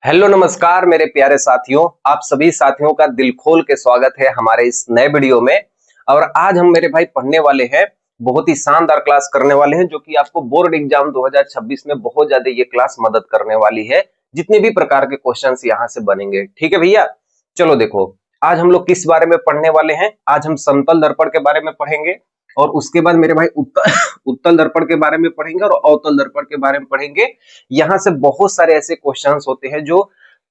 Hello नमस्कार मेरे प्यारे साथियों। आप सभी साथियों का दिल खोल के स्वागत है हमारे इस नए वीडियो में। और आज हम मेरे भाई पढ़ने वाले हैं, बहुत ही शानदार क्लास करने वाले हैं जो कि आपको बोर्ड एग्जाम 2026 में बहुत ज्यादा ये क्लास मदद करने वाली है। जितने भी प्रकार के क्वेश्चंस यहाँ से बनेंगे, ठीक है भैया। चलो देखो, आज हम लोग किस बारे में पढ़ने वाले हैं। आज हम समतल दर्पण के बारे में पढ़ेंगे और उसके बाद मेरे भाई उत्तल उत्तल दर्पण के बारे में पढ़ेंगे और अवतल दर्पण के बारे में पढ़ेंगे। यहाँ से बहुत सारे ऐसे क्वेश्चंस होते हैं जो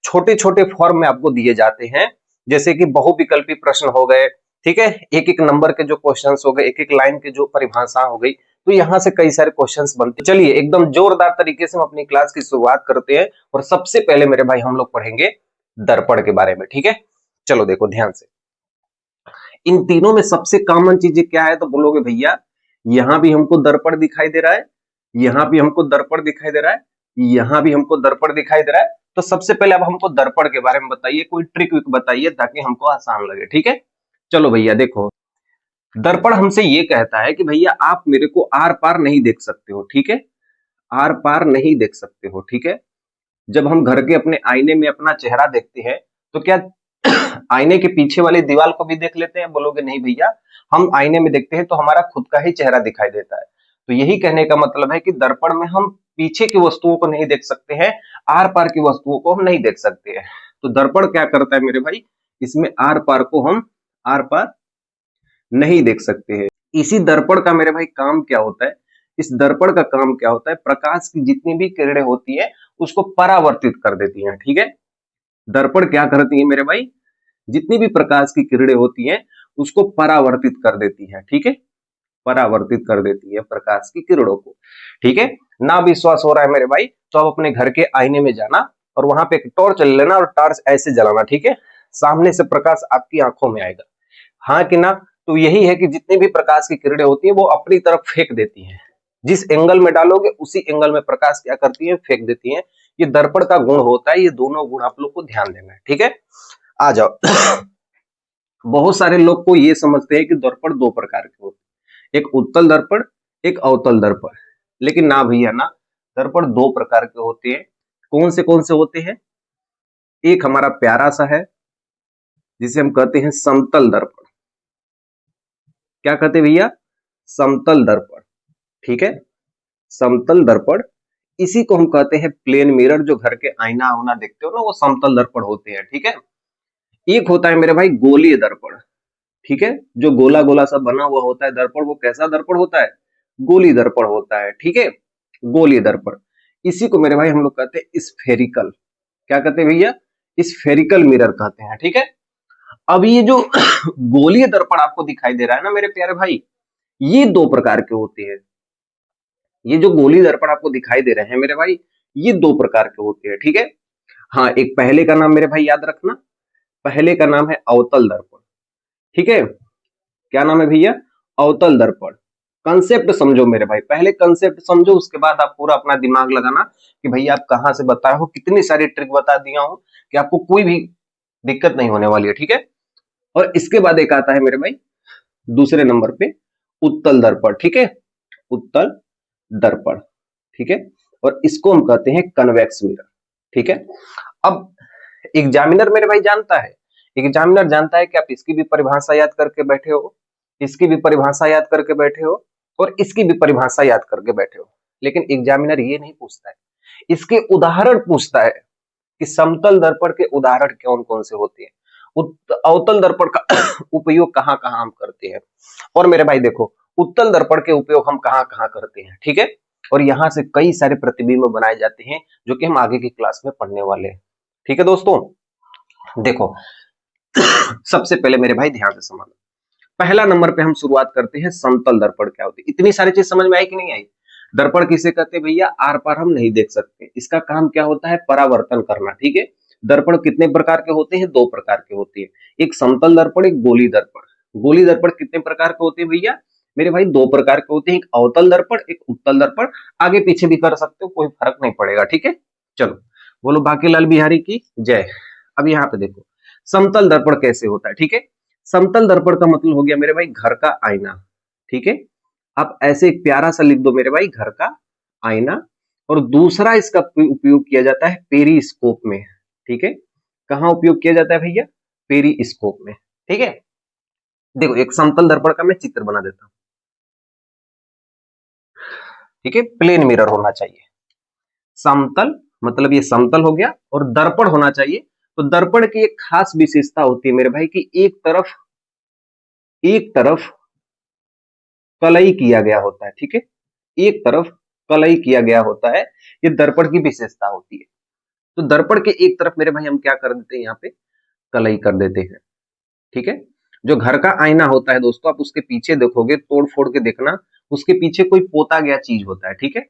छोटे छोटे फॉर्म में आपको दिए जाते हैं, जैसे कि बहुविकल्पी प्रश्न हो गए, ठीक है, एक एक नंबर के जो क्वेश्चंस हो गए, एक एक लाइन के जो परिभाषा हो गई। तो यहाँ से कई सारे क्वेश्चंस बनते हैं। चलिए एकदम जोरदार तरीके से हम अपनी क्लास की शुरुआत करते हैं और सबसे पहले मेरे भाई हम लोग पढ़ेंगे दर्पण के बारे में, ठीक है। चलो देखो ध्यान से, इन तीनों में सबसे कॉमन चीजें क्या है तो बोलोगे भैया यहां भी हमको दर्पण दिखाई दे रहा है, यहां भी हमको दर्पण दिखाई दे रहा है, यहां भी हमको दर्पण दिखाई दे रहा है। तो सबसे पहले अब हमको दर्पण के बारे में बताइए, कोई ट्रिक विक बताइए ताकि हमको आसान लगे, ठीक है। चलो भैया देखो, दर्पण हमसे ये कहता है कि भैया आप मेरे को आर पार नहीं देख सकते हो, ठीक है, आर पार नहीं देख सकते हो, ठीक है। जब हम घर के अपने आईने में अपना चेहरा देखते हैं तो क्या आईने के पीछे वाली दीवार को भी देख लेते हैं? बोलोगे नहीं भैया, हम आईने में देखते हैं तो हमारा खुद का ही चेहरा दिखाई देता है। तो यही कहने का मतलब है कि दर्पण में हम पीछे की वस्तुओं को नहीं देख सकते हैं, आर पार की वस्तुओं को हम नहीं देख सकते हैं। तो दर्पण क्या करता है मेरे भाई, इसमें आर पार को हम आर पार नहीं देख सकते हैं। इसी दर्पण का मेरे भाई काम क्या होता है, इस दर्पण का काम क्या होता है, प्रकाश की जितनी भी किरणें होती है उसको परावर्तित कर देती हैं, ठीक है। दर्पण क्या करती है मेरे भाई, जितनी भी प्रकाश की किरणें होती हैं उसको परावर्तित कर देती है, ठीक है, परावर्तित कर देती है प्रकाश की किरणों को, ठीक है। ना विश्वास हो रहा है मेरे भाई तो आप अपने घर के आईने में जाना और वहां पे एक टॉर्च ले लेना और टॉर्च ऐसे जलाना, ठीक है, सामने से प्रकाश आपकी आंखों में आएगा, हाँ कि ना। तो यही है कि जितनी भी प्रकाश की किरणें होती है वो अपनी तरफ फेंक देती हैं, जिस एंगल में डालोगे उसी एंगल में प्रकाश क्या करती है, फेंक देती है। ये दर्पण का गुण होता है, ये दोनों गुण आप लोग को ध्यान देना है, ठीक है। आ जाओ बहुत सारे लोग को ये समझते हैं कि दर्पण दो प्रकार के होते हैं, एक उत्तल दर्पण, एक अवतल दर्पण। लेकिन ना भैया ना, दर्पण दो प्रकार के होते हैं। कौन से होते हैं? एक हमारा प्यारा सा है जिसे हम कहते हैं समतल दर्पण। क्या कहते हैं भैया? समतल दर्पण, ठीक है, समतल दर्पण। इसी को हम कहते हैं प्लेन मिरर, जो घर के आईना आईना देखते हो ना वो समतल दर्पण होते हैं, ठीक है। एक होता है मेरे भाई गोलीय दर्पण, ठीक है, जो गोला गोला सा बना हुआ होता है दर्पण, वो कैसा दर्पण होता है? गोली दर्पण होता है, ठीक है, गोलीय दर्पण। इसी को मेरे भाई हम लोग कहते हैं स्फेरिकल। क्या कहते हैं भैया? स्फेरिकल मिरर कहते हैं, ठीक है। अब ये जो गोलीय दर्पण आपको दिखाई दे रहा है ना मेरे प्यारे भाई, ये दो प्रकार के होते हैं। ये जो गोली दर्पण आपको दिखाई दे रहे हैं मेरे भाई, ये दो प्रकार के होते हैं, ठीक है। हाँ, एक पहले का नाम मेरे भाई याद रखना, पहले का नाम है अवतल दर्पण, ठीक है। क्या नाम है भैया? अवतल दर्पण। कंसेप्ट समझो मेरे भाई, पहले कंसेप्ट समझो, उसके बाद आप पूरा अपना दिमाग लगाना कि भैया आप कहां से बताए हो, कितनी सारी ट्रिक बता दिया हूं कि आपको कोई भी दिक्कत नहीं होने वाली है, ठीक है। और इसके बाद एक आता है मेरे भाई दूसरे नंबर पे उत्तल दर्पण, ठीक है, उत्तल दर्पण, ठीक है। और इसको हम कहते हैं कन्वेक्स मिरर, ठीक है। अब एग्जामिनर मेरे भाई जानता है, एग्जामिनर जानता है कि आप इसकी भी परिभाषा याद करके बैठे हो, इसकी भी परिभाषा याद करके बैठे हो और इसकी भी परिभाषा याद करके बैठे हो। लेकिन एग्जामिनर ये नहीं पूछता है, इसके उदाहरण पूछता है कि समतल दर्पण के उदाहरण कौन कौन से होते हैं, अवतल दर्पण का उपयोग कहां कहां हम करते हैं, और मेरे भाई देखो उत्तल दर्पण के उपयोग हम कहां कहां करते हैं, ठीक है। और यहां से कई सारे प्रतिबिंब बनाए जाते हैं जो कि हम आगे की क्लास में पढ़ने वाले हैं, ठीक है दोस्तों। देखो सबसे पहले मेरे भाई ध्यान से समझना, पहला नंबर पे हम शुरुआत करते हैं समतल दर्पण क्या होती है। इतनी सारी चीज समझ में आई कि नहीं आई? दर्पण किसे कहते हैं भैया? आर पार हम नहीं देख सकते, इसका काम क्या होता है? परावर्तन करना, ठीक है। दर्पण कितने प्रकार के होते हैं? दो प्रकार के होते हैं, एक समतल दर्पण, एक गोली दर्पण। गोली दर्पण कितने प्रकार के होते हैं भैया मेरे भाई? दो प्रकार के होते हैं, एक अवतल दर्पण, एक उत्तल दर्पण। आगे पीछे भी कर सकते हो, कोई फर्क नहीं पड़ेगा, ठीक है। चलो बोलो बाकी लाल बिहारी की जय। अब यहाँ पे देखो समतल दर्पण कैसे होता है, ठीक है। समतल दर्पण का मतलब हो गया मेरे भाई घर का आईना, ठीक है। आप ऐसे एक प्यारा सा लिख दो मेरे भाई, घर का आईना। और दूसरा इसका उपयोग किया जाता है पेरिस्कोप में, ठीक है, कहाँ उपयोग किया जाता है भैया? पेरिस्कोप में। ठीक है, देखो एक समतल दर्पण का मैं चित्र बना देता हूं। ठीक है, प्लेन मिरर होना चाहिए। समतल मतलब ये समतल हो गया, और दर्पण होना चाहिए। तो दर्पण की एक खास विशेषता होती है मेरे भाई कि एक तरफ कलई किया गया होता है। ठीक है, एक तरफ कलई किया गया होता है, ये दर्पण की विशेषता होती है। तो दर्पण के एक तरफ मेरे भाई हम क्या कर देते हैं, यहाँ पे कलई कर देते हैं। ठीक है, जो घर का आईना होता है दोस्तों, आप उसके पीछे देखोगे, तोड़ फोड़ के देखना, उसके पीछे कोई पोता गया चीज होता है। ठीक है,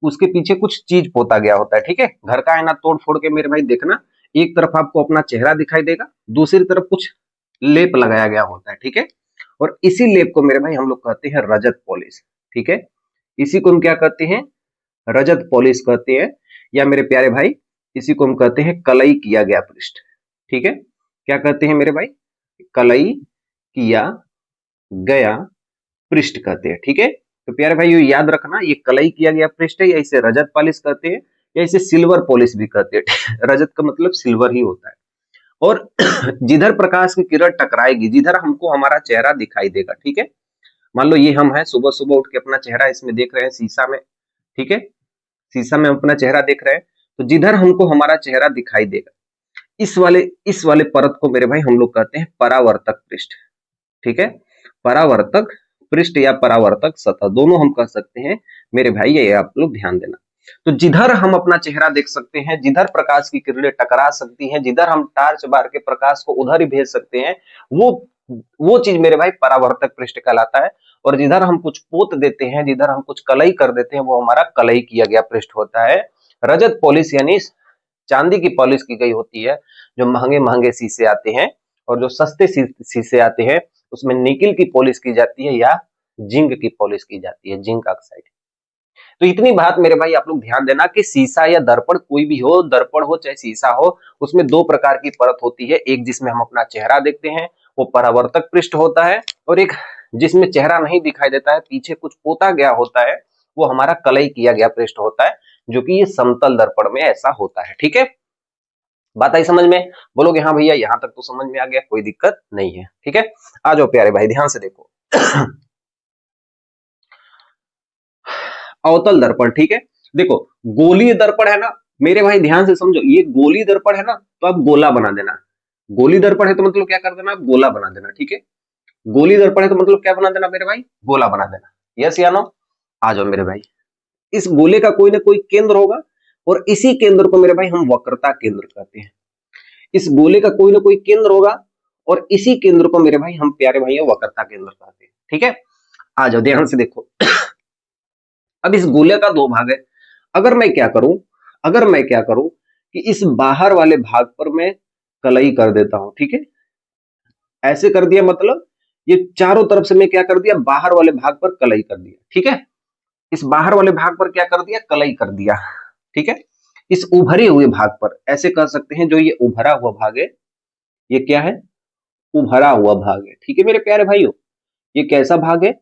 उसके पीछे कुछ चीज पोता गया होता है। ठीक है, घर का आईना तोड़ फोड़ के मेरे भाई देखना, एक तरफ आपको अपना चेहरा दिखाई देगा, दूसरी तरफ कुछ लेप लगाया गया होता है। ठीक है, और इसी लेप को मेरे भाई हम लोग कहते हैं रजत पॉलिश। ठीक है, इसी को हम क्या कहते हैं? रजत पॉलिश कहते हैं, या मेरे प्यारे भाई इसी को हम कहते हैं कलई किया गया पृष्ठ। ठीक है, क्या कहते हैं मेरे भाई? कलई किया गया पृष्ठ कहते हैं। ठीक है, तो प्यारे भाई ये याद रखना, ये कलई किया गया पृष्ठ है, या इसे रजत पॉलिश कहते हैं, या इसे सिल्वर पॉलिश भी कहते हैं। रजत का मतलब सिल्वर ही होता है। और जिधर प्रकाश की किरण टकराएगी, जिधर हमको हमारा चेहरा दिखाई देगा, ठीक है, मान लो ये हम हैं, सुबह सुबह उठ के अपना चेहरा इसमें देख रहे हैं शीशा में। ठीक है, शीशा में अपना चेहरा देख रहे हैं, तो जिधर हमको हमारा चेहरा दिखाई देगा, इस वाले परत को मेरे भाई हम लोग कहते हैं परावर्तक पृष्ठ। ठीक है, परावर्तक पृष्ठ या परावर्तक सतह दोनों हम कह सकते हैं मेरे भाई, ये आप लोग ध्यान देना। तो जिधर हम अपना चेहरा देख सकते हैं, जिधर प्रकाश की किरणें टकरा सकती हैं, जिधर हम टार्च बार के प्रकाश को उधर ही भेज सकते हैं, वो वो चीज मेरे भाई परावर्तक पृष्ठ कहलाता है। और जिधर हम कुछ पोत देते हैं, जिधर हम कुछ कलई कर देते हैं, वो हमारा कलई किया गया पृष्ठ होता है। रजत पॉलिश यानी चांदी की पॉलिश की गई होती है। जो महंगे महंगे शीशे आते हैं और जो सस्ते शीशे आते हैं, उसमें निकिल की पॉलिश की जाती है या जिंक की पॉलिश की जाती है, जिंक ऑक्साइड। तो इतनी बात मेरे भाई आप लोग ध्यान देना कि शीशा या दर्पण कोई भी हो, दर्पण हो चाहे शीशा हो, उसमें दो प्रकार की परत होती है। एक जिसमें हम अपना चेहरा देखते हैं, वो परावर्तक पृष्ठ होता है, और एक जिसमें चेहरा नहीं दिखाई देता है, पीछे कुछ पोता गया होता है, वो हमारा कलई किया गया पृष्ठ होता है, जो कि ये समतल दर्पण में ऐसा होता है। ठीक है, बात आई समझ में? बोलोगे हाँ भैया यहां तक तो समझ में आ गया, कोई दिक्कत नहीं है। ठीक है, आ जाओ प्यारे भाई ध्यान से देखो। अवतल दर्पण। ठीक है, देखो गोलीय दर्पण है ना मेरे भाई, ध्यान से समझो, ये गोली दर्पण है ना, तो आप गोला बना देना। गोली दर्पण है तो मतलब क्या कर देना, आप गोला बना देना। ठीक है, गोली दर्पण है तो मतलब क्या बना देना मेरे भाई, गोला बना देना। यस या नो? आ जाओ मेरे भाई, इस गोले का कोई ना कोई केंद्र होगा, और इसी केंद्र को मेरे भाई हम वक्रता केंद्र कहते हैं। इस गोले का कोई ना कोई केंद्र होगा, और इसी केंद्र को मेरे भाई हम प्यारे भाई वक्रता केंद्र कहते हैं। ठीक है, आ जाओ ध्यान से देखो। अब इस गोले का दो भाग है। अगर मैं क्या करूं, कि इस बाहर वाले भाग पर मैं कलई कर देता हूं। ठीक है, ऐसे कर दिया, मतलब ये चारों तरफ से मैं क्या कर दिया, बाहर वाले भाग पर कलई कर दिया। ठीक है, इस बाहर वाले भाग पर क्या कर दिया, कलई कर दिया। ठीक है, इस उभरे हुए भाग पर ऐसे कह सकते हैं, जो ये उभरा हुआ भाग है, ये क्या है, उभरा हुआ भाग है। ठीक है मेरे प्यारे भाइयों, ये कैसा भाग है,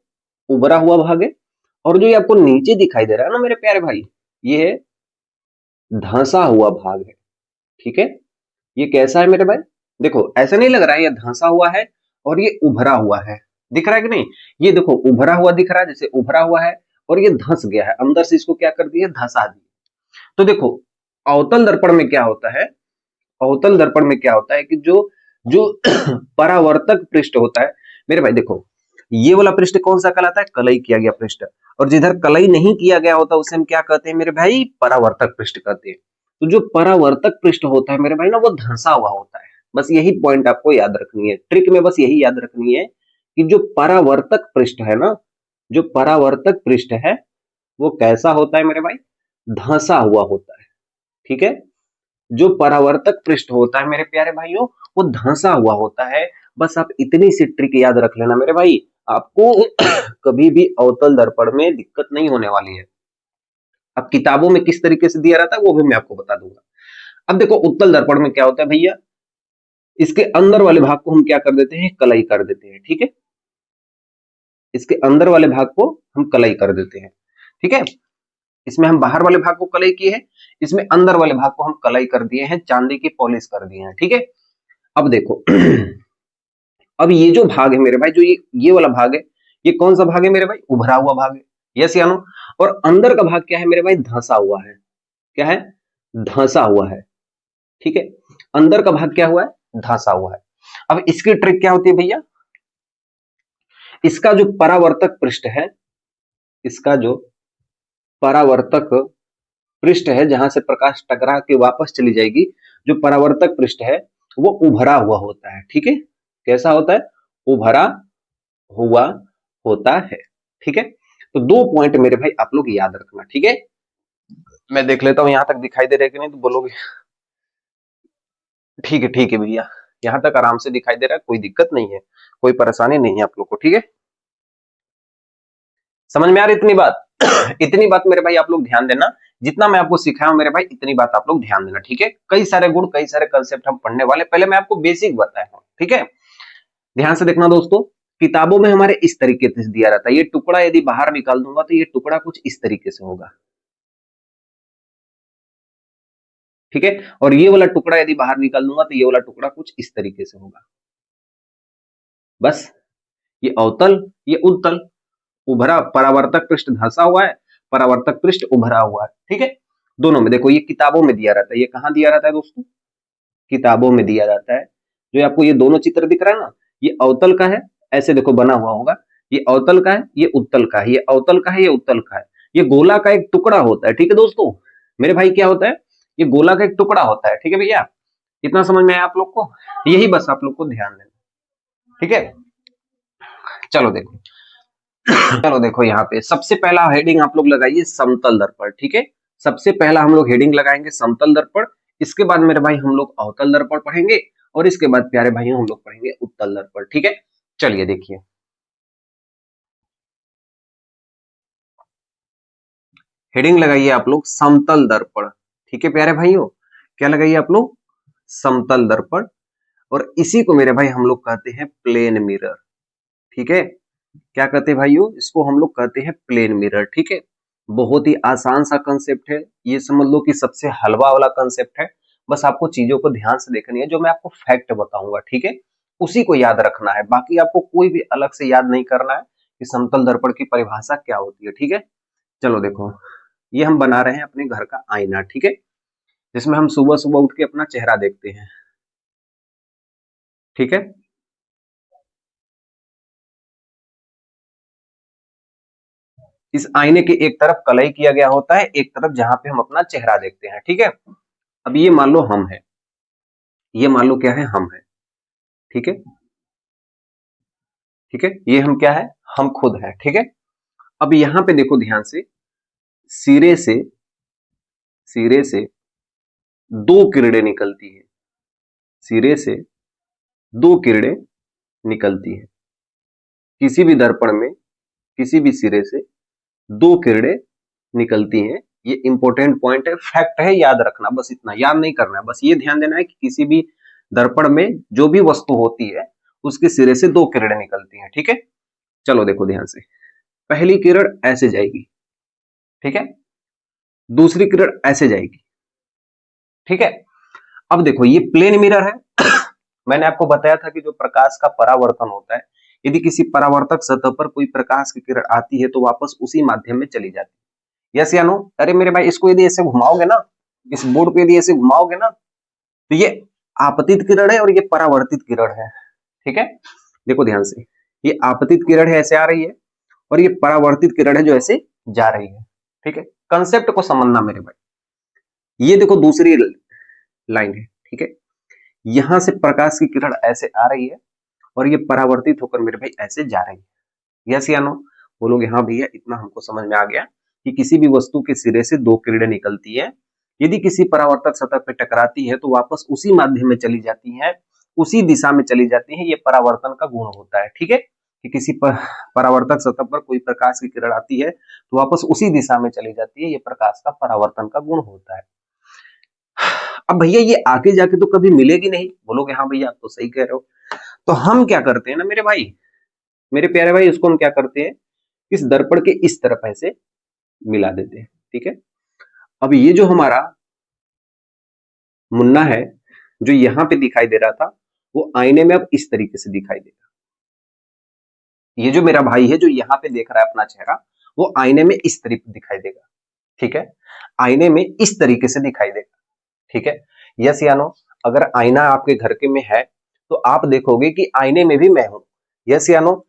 उभरा हुआ भाग है। और जो ये आपको नीचे दिखाई दे रहा है ना मेरे प्यारे भाई, ये धंसा हुआ भाग है। ठीक है, ये कैसा है मेरे भाई, देखो ऐसा नहीं लग रहा है ये धंसा हुआ है और ये उभरा हुआ है, दिख रहा है कि नहीं? ये देखो उभरा हुआ दिख रहा है, जैसे उभरा हुआ है, और ये धंस गया है, अंदर से इसको क्या कर दिया, धंसा दिया। तो देखो अवतल दर्पण में क्या होता है, अवतल दर्पण में क्या होता है कि जो जो परावर्तक पृष्ठ होता है मेरे भाई, देखो ये वाला पृष्ठ कौन सा कहलाता है, कलई किया गया पृष्ठ। और जिधर कलई नहीं किया गया होता उसे हम क्या कहते हैं मेरे भाई, परावर्तक पृष्ठ कहते हैं। तो जो परावर्तक पृष्ठ होता है मेरे भाई ना, वो धंसा हुआ होता है। बस यही पॉइंट आपको याद रखनी है, ट्रिक में बस यही याद रखनी है कि जो परावर्तक पृष्ठ है ना, जो परावर्तक पृष्ठ है वो कैसा होता है मेरे भाई, धंसा हुआ होता है। ठीक है, जो परावर्तक पृष्ठ होता है मेरे प्यारे भाइयों, वो धंसा हुआ होता है। बस आप इतनी सी ट्रिक याद रख लेना मेरे भाई, आपको कभी भी अवतल दर्पण में दिक्कत नहीं होने वाली है। अब किताबों में किस तरीके से दिया रहता है वो भी मैं आपको बता दूंगा। अब देखो उत्तल दर्पण में क्या होता है भैया, इसके अंदर वाले भाग को हम क्या कर देते हैं, कलई कर देते हैं। ठीक है, इसके अंदर वाले भाग को हम कलई कर देते हैं। ठीक है, इसमें हम बाहर वाले भाग को कलई किए हैं, इसमें अंदर वाले भाग को हम कलई कर दिए हैं, चांदी की पॉलिश कर दिए हैं। ठीक है, अब देखो अब ये जो भाग है मेरे भाई, जो ये वाला भाग है, ये कौन सा भाग है मेरे भाई? उभरा हुआ भाग है। यस या नो? और अंदर का भाग क्या है मेरे भाई? धंसा हुआ है। क्या है? धंसा हुआ है। ठीक है, अंदर का भाग क्या हुआ है? धंसा हुआ है। अब इसकी ट्रिक क्या होती है भैया? इसका जो परावर्तक पृष्ठ है, इसका जो परावर्तक पृष्ठ है, जहां से प्रकाश टकरा के वापस चली जाएगी, जो परावर्तक पृष्ठ है वो उभरा हुआ होता है। ठीक है, कैसा होता है? उभरा हुआ होता है। ठीक है, तो 2 पॉइंट मेरे भाई आप लोग याद रखना। ठीक है, मैं देख लेता हूं यहां तक दिखाई दे रहा है कि नहीं, तो बोलोगे ठीक है भैया, यहां तक आराम से दिखाई दे रहा है, कोई दिक्कत नहीं है, कोई परेशानी नहीं है आप लोग को। ठीक है, समझ में आ रही इतनी बात? इतनी बात मेरे भाई आप लोग ध्यान देना, जितना मैं आपको सिखाया हूं मेरे भाई, इतनी बात आप लोग ध्यान देना। ठीक है, कई सारे गुण, कई सारे कंसेप्ट हम पढ़ने वाले, पहले मैं आपको बेसिक बताया हूं। ठीक है, ध्यान से देखना दोस्तों, किताबों में हमारे इस तरीके से दिया रहता है, ये टुकड़ा यदि बाहर निकाल दूंगा तो ये टुकड़ा कुछ इस तरीके से होगा। ठीक है, और ये वाला टुकड़ा यदि बाहर निकाल दूंगा तो ये वाला टुकड़ा कुछ इस तरीके से होगा। बस, ये अवतल, ये उत्तल, उभरा, परावर्तक पृष्ठ धंसा हुआ है, परावर्तक पृष्ठ उभरा हुआ है। ठीक है, दोनों में देखो, ये किताबों में दिया रहता है। ये कहां दिया रहता है दोस्तों? किताबों में दिया रहता है। जो आपको ये दोनों चित्र दिख रहा है ना, ये अवतल का है, ऐसे देखो बना हुआ होगा, ये अवतल का है, ये उत्तल का है, ये अवतल का है, ये उत्तल का है। ये गोला का एक टुकड़ा होता है। ठीक है दोस्तों, मेरे भाई क्या होता है? ये गोला का एक टुकड़ा होता है। ठीक है भैया, इतना समझ में आया आप लोग को? यही बस आप लोग को ध्यान देना। ठीक है, चलो देखो, चलो देखो, यहाँ पे सबसे पहला हेडिंग आप लोग लगाइए समतल दर्पण। ठीक है, सबसे पहला हम लोग हेडिंग लगाएंगे समतल दर्पण। इसके बाद मेरे भाई हम लोग अवतल दर्पण पढ़ेंगे, और इसके बाद प्यारे भाइयों हम लोग पढ़ेंगे उत्तल दर्पण। ठीक है, चलिए देखिए, हेडिंग लगाइए आप लोग समतल दर्पण। ठीक है प्यारे भाइयों, क्या लगाइए आप लोग? समतल दर्पण। और इसी को मेरे भाई हम लोग कहते हैं प्लेन मिरर। ठीक है, क्या कहते हैं भाइयों? इसको हम लोग कहते हैं प्लेन मिरर। ठीक है, बहुत ही आसान सा कंसेप्ट है, ये समझ लो कि सबसे हलवा वाला कंसेप्ट है। बस आपको चीजों को ध्यान से देखनी है, जो मैं आपको फैक्ट बताऊंगा, ठीक है, उसी को याद रखना है। बाकी आपको कोई भी अलग से याद नहीं करना है कि समतल दर्पण की परिभाषा क्या होती है। ठीक है, चलो देखो, ये हम बना रहे हैं अपने घर का आईना। ठीक है, जिसमें हम सुबह सुबह उठ के अपना चेहरा देखते हैं। ठीक है, इस आईने के एक तरफ कलई किया गया होता है, एक तरफ जहां पे हम अपना चेहरा देखते हैं। ठीक है, अब ये मान लो हम है, ये मान लो क्या है? हम है। ठीक है, ठीक है, ये हम क्या है? हम खुद है। ठीक है, अब यहां पे देखो ध्यान से, सिरे से, सिरे से दो किरणें निकलती है, सिरे से दो किरणें निकलती है। किसी भी दर्पण में, किसी भी सिरे से दो किरणें निकलती हैं। ये इंपॉर्टेंट पॉइंट है, फैक्ट है, याद रखना, बस इतना याद नहीं करना है। बस ये ध्यान देना है कि किसी भी दर्पण में जो भी वस्तु होती है, उसके सिरे से दो किरणें निकलती हैं। ठीक है, चलो देखो ध्यान से, पहली किरण ऐसे जाएगी। ठीक है, दूसरी किरण ऐसे जाएगी। ठीक है, अब देखो ये प्लेन मिरर है। मैंने आपको बताया था कि जो प्रकाश का परावर्तन होता है, यदि किसी परावर्तक सतह पर कोई प्रकाश की किरण आती है तो वापस उसी माध्यम में चली जाती है। यस या नो? अरे मेरे भाई, इसको यदि ऐसे घुमाओगे ना, इस बोर्ड को यदि ऐसे घुमाओगे ना, तो ये आपतित किरण है और ये परावर्तित किरण है। ठीक है, देखो ध्यान से, ये आपतित किरण है, ऐसे आ रही है, और ये परावर्तित किरण है जो ऐसे जा रही है। ठीक है, कंसेप्ट को समझना मेरे भाई। ये देखो दूसरी लाइन है। ठीक है, यहां से प्रकाश की किरण ऐसे आ रही है, और ये परावर्तित होकर मेरे भाई ऐसे जा रही है। यस या नो? बोलोगे हाँ भैया, इतना हमको समझ में आ गया कि किसी भी वस्तु के सिरे से दो किरणें निकलती है, यदि किसी परावर्तक सतह पर टकराती है तो वापस उसी माध्यम में चली जाती है, उसी दिशा में चली जाती है। ये परावर्तन का गुण होता है। ठीक है, कि किसी परावर्तक सतह पर कोई प्रकाश की किरण आती है तो वापस उसी दिशा में चली जाती है, ये प्रकाश का परावर्तन का गुण होता है। अब भैया ये आगे जाके तो कभी मिलेगी नहीं, बोलोगे हाँ भैया आप तो सही कह रहे हो। तो हम क्या करते हैं ना मेरे भाई, मेरे प्यारे भाई, इसको हम क्या करते हैं, इस दर्पण के इस तरफ ऐसे मिला देते हैं। ठीक है। अब ये जो हमारा मुन्ना है जो यहां पे दिखाई दे रहा था, वो आईने में अब इस तरीके से दिखाई देगा। ये जो मेरा भाई है जो यहाँ पे देख रहा है अपना चेहरा, वो आईने में इस तरीके दिखाई देगा। ठीक है, आईने में इस तरीके से दिखाई देगा। ठीक है, यस या नो? अगर आईना आपके घर के में है तो आप देखोगे कि आईने में भी मैं हूं। यस या नो?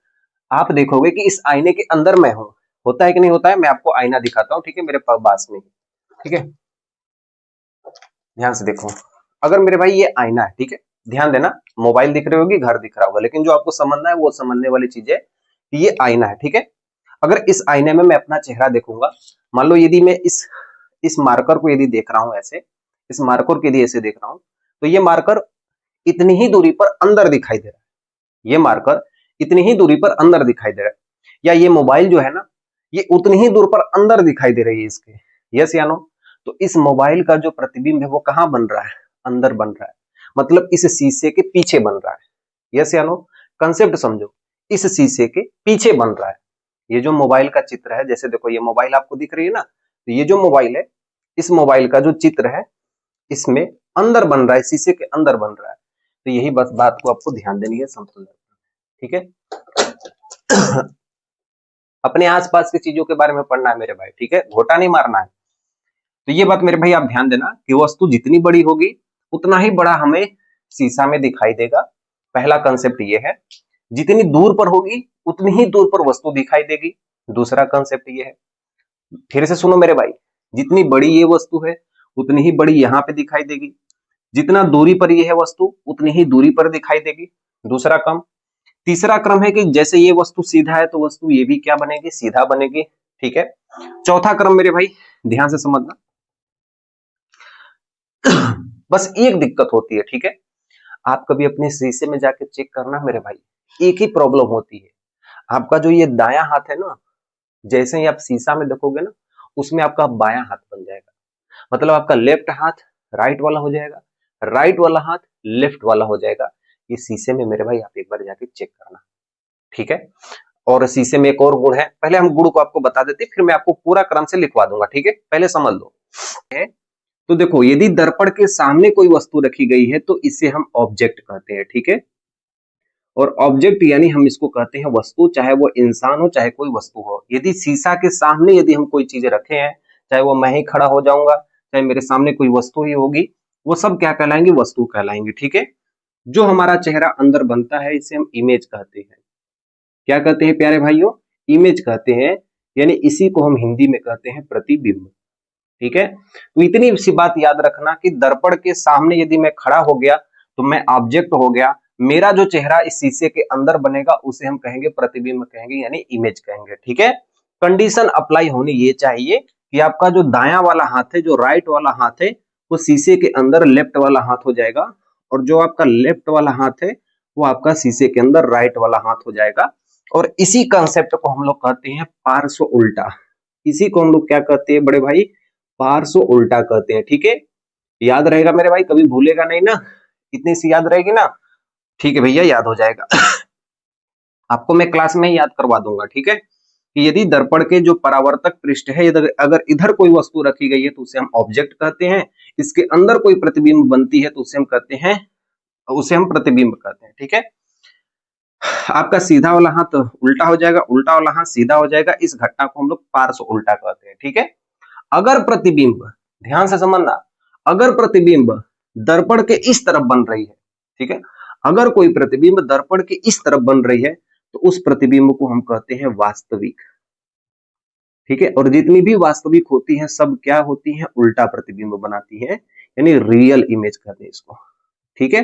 आप देखोगे कि इस आईने के अंदर मैं हूं। होता है कि नहीं होता है? मैं आपको आईना दिखाता हूं, ठीक है, मेरे पास में। ठीक है, ध्यान से देखो। अगर मेरे भाई ये आईना है, ठीक है, ध्यान देना, मोबाइल दिख रही होगी, घर दिख रहा होगा, लेकिन जो आपको समझना है वो समझने वाली चीज है कि ये आईना है। ठीक है, अगर इस आईने में मैं अपना चेहरा देखूंगा, मान लो यदि मैं इस मार्कर को यदि देख रहा हूं ऐसे, इस मार्कर को यदि ऐसे देख रहा हूं, तो ये मार्कर इतनी ही दूरी पर अंदर दिखाई दे रहा है। ये मार्कर इतनी ही दूरी पर अंदर दिखाई दे रहा है। या ये मोबाइल जो है ना, ये उतनी ही दूर पर अंदर दिखाई दे रही है इसके। यस या नो? तो इस मोबाइल का जो प्रतिबिंब है वो कहां बन रहा है? अंदर बन रहा है, मतलब इस शीशे के पीछे बन रहा है। यस या नो? कंसेप्ट समझो, इस शीशे के पीछे बन रहा है। ये जो मोबाइल का चित्र है, जैसे देखो ये मोबाइल आपको दिख रही है ना, तो ये जो मोबाइल है, इस मोबाइल का जो चित्र है इसमें अंदर बन रहा है, शीशे के अंदर बन रहा है। तो यही बस बात को आपको ध्यान देनी है, समझ। ठीक है, अपने आसपास की चीजों के बारे में पढ़ना है मेरे भाई। ठीक है, घोटा नहीं मारना है। तो ये बात मेरे भाई आप ध्यान देना कि वस्तु जितनी बड़ी होगी उतना ही बड़ा हमें शीशा में दिखाई देगा। पहला कंसेप्ट ये है। जितनी दूर पर होगी उतनी ही दूर पर वस्तु दिखाई देगी। दूसरा कंसेप्ट ये है, फिर से सुनो मेरे भाई, जितनी बड़ी ये वस्तु है उतनी ही बड़ी यहाँ पे दिखाई देगी। जितना दूरी पर ये है वस्तु उतनी ही दूरी पर दिखाई देगी। दूसरा क्रम। तीसरा क्रम है कि जैसे ये वस्तु सीधा है तो वस्तु ये भी क्या बनेगी? सीधा बनेगी। ठीक है, चौथा क्रम मेरे भाई ध्यान से समझना। बस एक दिक्कत होती है, ठीक है, आप कभी अपने शीशे में जाके चेक करना मेरे भाई, एक ही प्रॉब्लम होती है। आपका जो ये दायां हाथ है ना, जैसे ही आप शीशा में देखोगे ना, उसमें आपका बायां हाथ बन जाएगा। मतलब आपका लेफ्ट हाथ राइट वाला हो जाएगा, राइट वाला हाथ लेफ्ट वाला हो जाएगा। ये शीशे में मेरे भाई आप एक बार जाके चेक करना। ठीक है, और शीशे में एक और गुण है, पहले हम गुण को आपको बता देते, फिर मैं आपको पूरा क्रम से लिखवा दूंगा। ठीक है, पहले समझ लो। तो देखो, यदि दर्पण के सामने कोई वस्तु रखी गई है तो इसे हम ऑब्जेक्ट कहते हैं। ठीक है, और ऑब्जेक्ट यानी हम इसको कहते हैं वस्तु, चाहे वो इंसान हो चाहे कोई वस्तु हो। यदि शीशा के सामने यदि हम कोई चीजें रखे हैं, चाहे वो मैं ही खड़ा हो जाऊंगा, चाहे मेरे सामने कोई वस्तु ही होगी, वो सब क्या कहलाएंगे? वस्तु कहलाएंगे। ठीक है, जो हमारा चेहरा अंदर बनता है इसे हम इमेज कहते हैं। क्या कहते हैं प्यारे भाइयों? इमेज कहते हैं, यानी इसी को हम हिंदी में कहते हैं प्रतिबिंब। ठीक है, तो इतनी सी बात याद रखना कि दर्पण के सामने यदि मैं खड़ा हो गया तो मैं ऑब्जेक्ट हो गया। मेरा जो चेहरा इस शीशे के अंदर बनेगा उसे हम कहेंगे प्रतिबिंब कहेंगे, यानी इमेज कहेंगे। ठीक है, कंडीशन अप्लाई होनी ये चाहिए कि आपका जो दायां वाला हाथ है, जो राइट वाला हाथ है, वो शीशे के अंदर लेफ्ट वाला हाथ हो जाएगा, और जो आपका लेफ्ट वाला हाथ है वो आपका शीशे के अंदर राइट वाला हाथ हो जाएगा। और इसी कंसेप्ट को हम लोग कहते हैं पार्श्व उल्टा। इसी को हम लोग क्या कहते हैं बड़े भाई? पार्श्व उल्टा कहते हैं। ठीक है, याद रहेगा मेरे भाई, कभी भूलेगा नहीं ना? इतनी सी याद रहेगी ना? ठीक है भैया, याद हो जाएगा। आपको मैं क्लास में ही याद करवा दूंगा। ठीक है, कि यदि दर्पण के जो परावर्तक पृष्ठ है, अगर इधर कोई वस्तु रखी गई है तो उसे हम ऑब्जेक्ट कहते हैं। इसके अंदर कोई प्रतिबिंब बनती है तो उसे हम कहते हैं, उसे हम प्रतिबिंब कहते हैं। ठीक है, आपका सीधा वाला हाथ उल्टा हो जाएगा, उल्टा वाला हाथ सीधा हो जाएगा। इस घटना को हम लोग पार्श्व उल्टा कहते हैं। ठीक है, अगर प्रतिबिंब, ध्यान से समझना, अगर प्रतिबिंब दर्पण के इस तरफ बन रही है, ठीक है, अगर कोई प्रतिबिंब दर्पण के इस तरफ बन रही है तो उस प्रतिबिंब को हम कहते हैं वास्तविक। ठीक है, और जितनी भी वास्तविक होती हैं सब क्या होती हैं? उल्टा प्रतिबिंब बनाती हैं, यानी रियल इमेज कहते हैं इसको। ठीक है,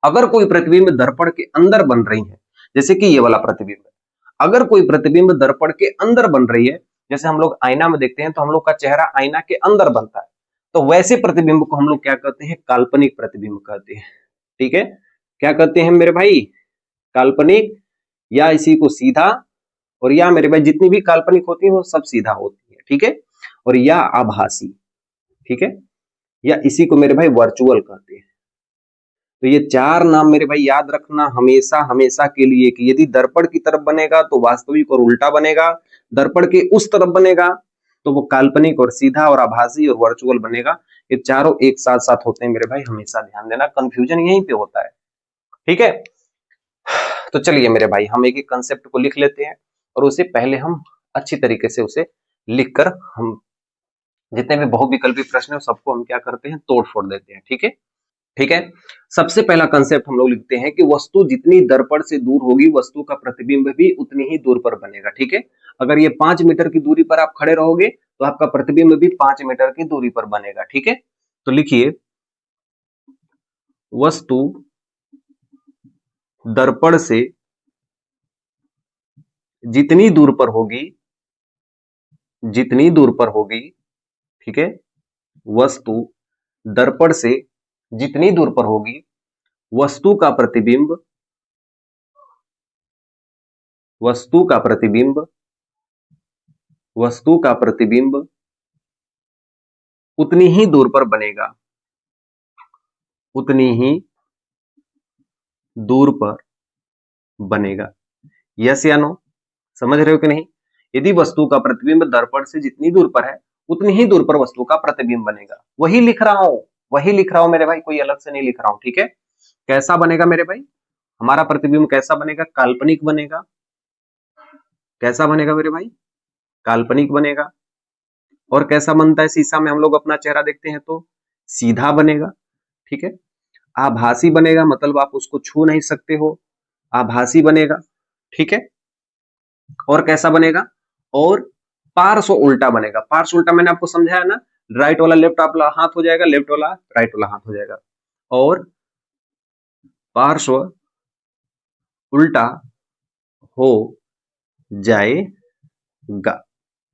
अगर कोई प्रतिबिंब दर्पण के अंदर बन रही है, जैसे कि ये वाला प्रतिबिंब है, अगर कोई प्रतिबिंब दर्पण के अंदर बन रही है, जैसे हम लोग आईना में देखते हैं तो हम लोग का चेहरा आईना के अंदर बनता है, तो वैसे प्रतिबिंब को हम लोग क्या कहते हैं? काल्पनिक प्रतिबिंब कहते हैं। ठीक है, क्या कहते हैं मेरे भाई? काल्पनिक, या इसी को सीधा, और या मेरे भाई जितनी भी काल्पनिक होती है वो सब सीधा होती है। ठीक है, और या आभासी। ठीक है, या इसी को मेरे भाई वर्चुअल कहते हैं। तो ये चार नाम मेरे भाई याद रखना हमेशा हमेशा के लिए, कि यदि दर्पण की तरफ बनेगा तो वास्तविक और उल्टा बनेगा, दर्पण के उस तरफ बनेगा तो वो काल्पनिक और सीधा और आभासी और वर्चुअल बनेगा। ये चारों एक साथ साथ होते हैं मेरे भाई, हमेशा ध्यान देना, कंफ्यूजन यहीं पे होता है। ठीक है, तो चलिए मेरे भाई हम एक एक कंसेप्ट को लिख लेते हैं और उसे पहले हम अच्छी तरीके से उसे लिखकर हम जितने भी बहुविकल्पी प्रश्न है सबको हम क्या करते हैं, तोड़ फोड़ देते हैं। ठीक है, ठीक है। सबसे पहला कंसेप्ट हम लोग लिखते हैं कि वस्तु जितनी दर्पण से दूर होगी वस्तु का प्रतिबिंब भी उतनी ही दूर पर बनेगा। ठीक है, अगर ये 5 मीटर की दूरी पर आप खड़े रहोगे तो आपका प्रतिबिंब भी 5 मीटर की दूरी पर बनेगा। ठीक है, तो लिखिए वस्तु दर्पण से जितनी दूर पर होगी, जितनी दूर पर होगी, ठीक है, वस्तु दर्पण से जितनी दूर पर होगी वस्तु का प्रतिबिंब, वस्तु का प्रतिबिंब, वस्तु का प्रतिबिंब उतनी ही दूर पर बनेगा, उतनी ही दूर पर बनेगा। यस या नो, समझ रहे हो कि नहीं? यदि वस्तु का प्रतिबिंब दर्पण से जितनी दूर पर है उतनी ही दूर पर वस्तु का प्रतिबिंब बनेगा। वही लिख रहा हूं, वही लिख रहा हूं मेरे भाई, कोई अलग से नहीं लिख रहा हूं। ठीक है, कैसा बनेगा मेरे भाई? हमारा प्रतिबिंब कैसा बनेगा? काल्पनिक बनेगा। कैसा बनेगा मेरे भाई? काल्पनिक बनेगा। और कैसा बनता है शीशा में हम लोग अपना चेहरा देखते हैं तो सीधा बनेगा। ठीक है, आभासी बनेगा, मतलब आप उसको छू नहीं सकते हो, आभासी बनेगा। ठीक है, और कैसा बनेगा? और पार्श्व उल्टा बनेगा। पार्श्व उल्टा मैंने आपको समझाया ना, राइट वाला लेफ्ट वाला हाथ हो जाएगा, लेफ्ट वाला राइट वाला हाथ हो जाएगा, और पार्श्व उल्टा हो जाएगा।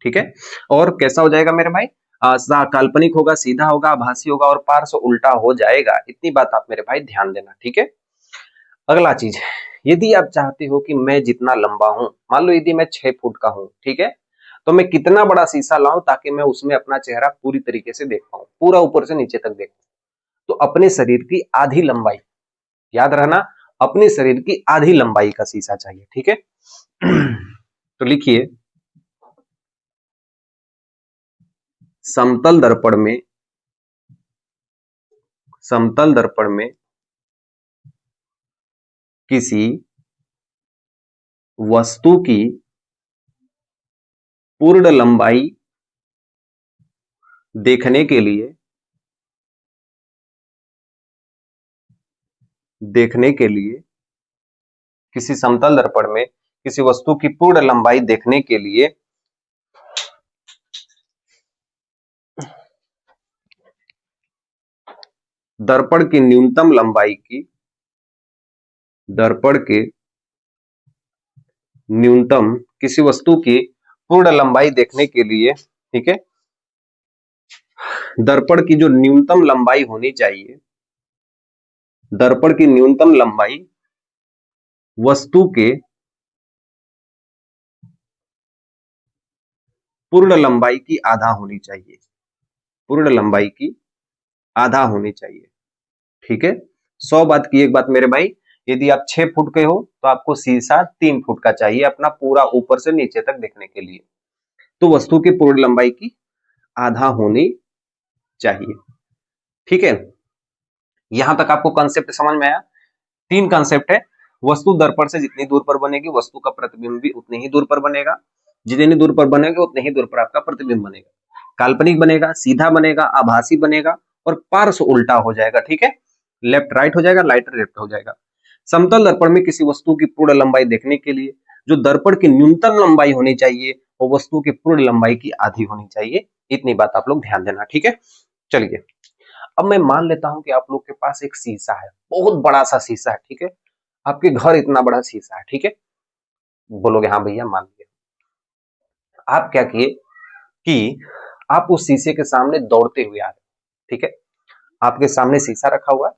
ठीक है, और कैसा हो जाएगा मेरे भाई? काल्पनिक होगा, सीधा होगा, आभासी होगा और पार्श्व उल्टा हो जाएगा। इतनी बात आप मेरे भाई ध्यान देना। ठीक है, अगला चीज, यदि आप चाहते हो कि मैं जितना लंबा हूं, मान लो यदि मैं 6 फुट का हूं, ठीक है, तो मैं कितना बड़ा शीशा लाऊं ताकि मैं उसमें अपना चेहरा पूरी तरीके से देख पाऊं, पूरा ऊपर से नीचे तक देख पाऊं? तो अपने शरीर की आधी लंबाई, याद रहना, अपने शरीर की आधी लंबाई का शीशा चाहिए। ठीक है, तो लिखिए समतल दर्पण में, समतल दर्पण में किसी वस्तु की पूर्ण लंबाई देखने के लिए, देखने के लिए किसी समतल दर्पण में किसी वस्तु की पूर्ण लंबाई देखने के लिए दर्पण की न्यूनतम लंबाई की, दर्पण के न्यूनतम, किसी वस्तु की पूर्ण लंबाई देखने के लिए, ठीक है, दर्पण की जो न्यूनतम लंबाई होनी चाहिए, दर्पण की न्यूनतम लंबाई वस्तु के पूर्ण लंबाई की आधा होनी चाहिए, पूर्ण लंबाई की आधा होनी चाहिए। ठीक है, 100 बात की एक बात मेरे भाई, यदि आप 6 फुट के हो तो आपको शीशा 3 फुट का चाहिए अपना पूरा ऊपर से नीचे तक देखने के लिए, तो वस्तु की पूर्ण लंबाई की आधा होनी चाहिए। ठीक है, यहां तक आपको कंसेप्ट समझ में आया? 3 कंसेप्ट है, वस्तु दर्पण से जितनी दूर पर बनेगी वस्तु का प्रतिबिंब भी उतनी ही दूर पर बनेगा, जितनी दूर पर बनेगा उतनी ही दूर पर आपका प्रतिबिंब बनेगा, काल्पनिक बनेगा, सीधा बनेगा, आभासी बनेगा और पार्श्व उल्टा हो जाएगा। ठीक है, लेफ्ट राइट हो जाएगा, राइट लेफ्ट हो जाएगा। समतल दर्पण में किसी वस्तु की पूर्ण लंबाई देखने के लिए जो दर्पण की न्यूनतम लंबाई होनी चाहिए वो वस्तु की पूर्ण लंबाई की आधी होनी चाहिए। इतनी बात आप लोग ध्यान देना। ठीक है, चलिए अब मैं मान लेता हूं कि आप लोग के पास एक शीशा है, बहुत बड़ा सा शीशा है। ठीक है, आपके घर इतना बड़ा शीशा है। ठीक है, बोलोगे हाँ भैया मान लिया। आप क्या किए कि आप उस शीशे के सामने दौड़ते हुए आ रहे हो। ठीक है, आपके सामने शीशा रखा हुआ है,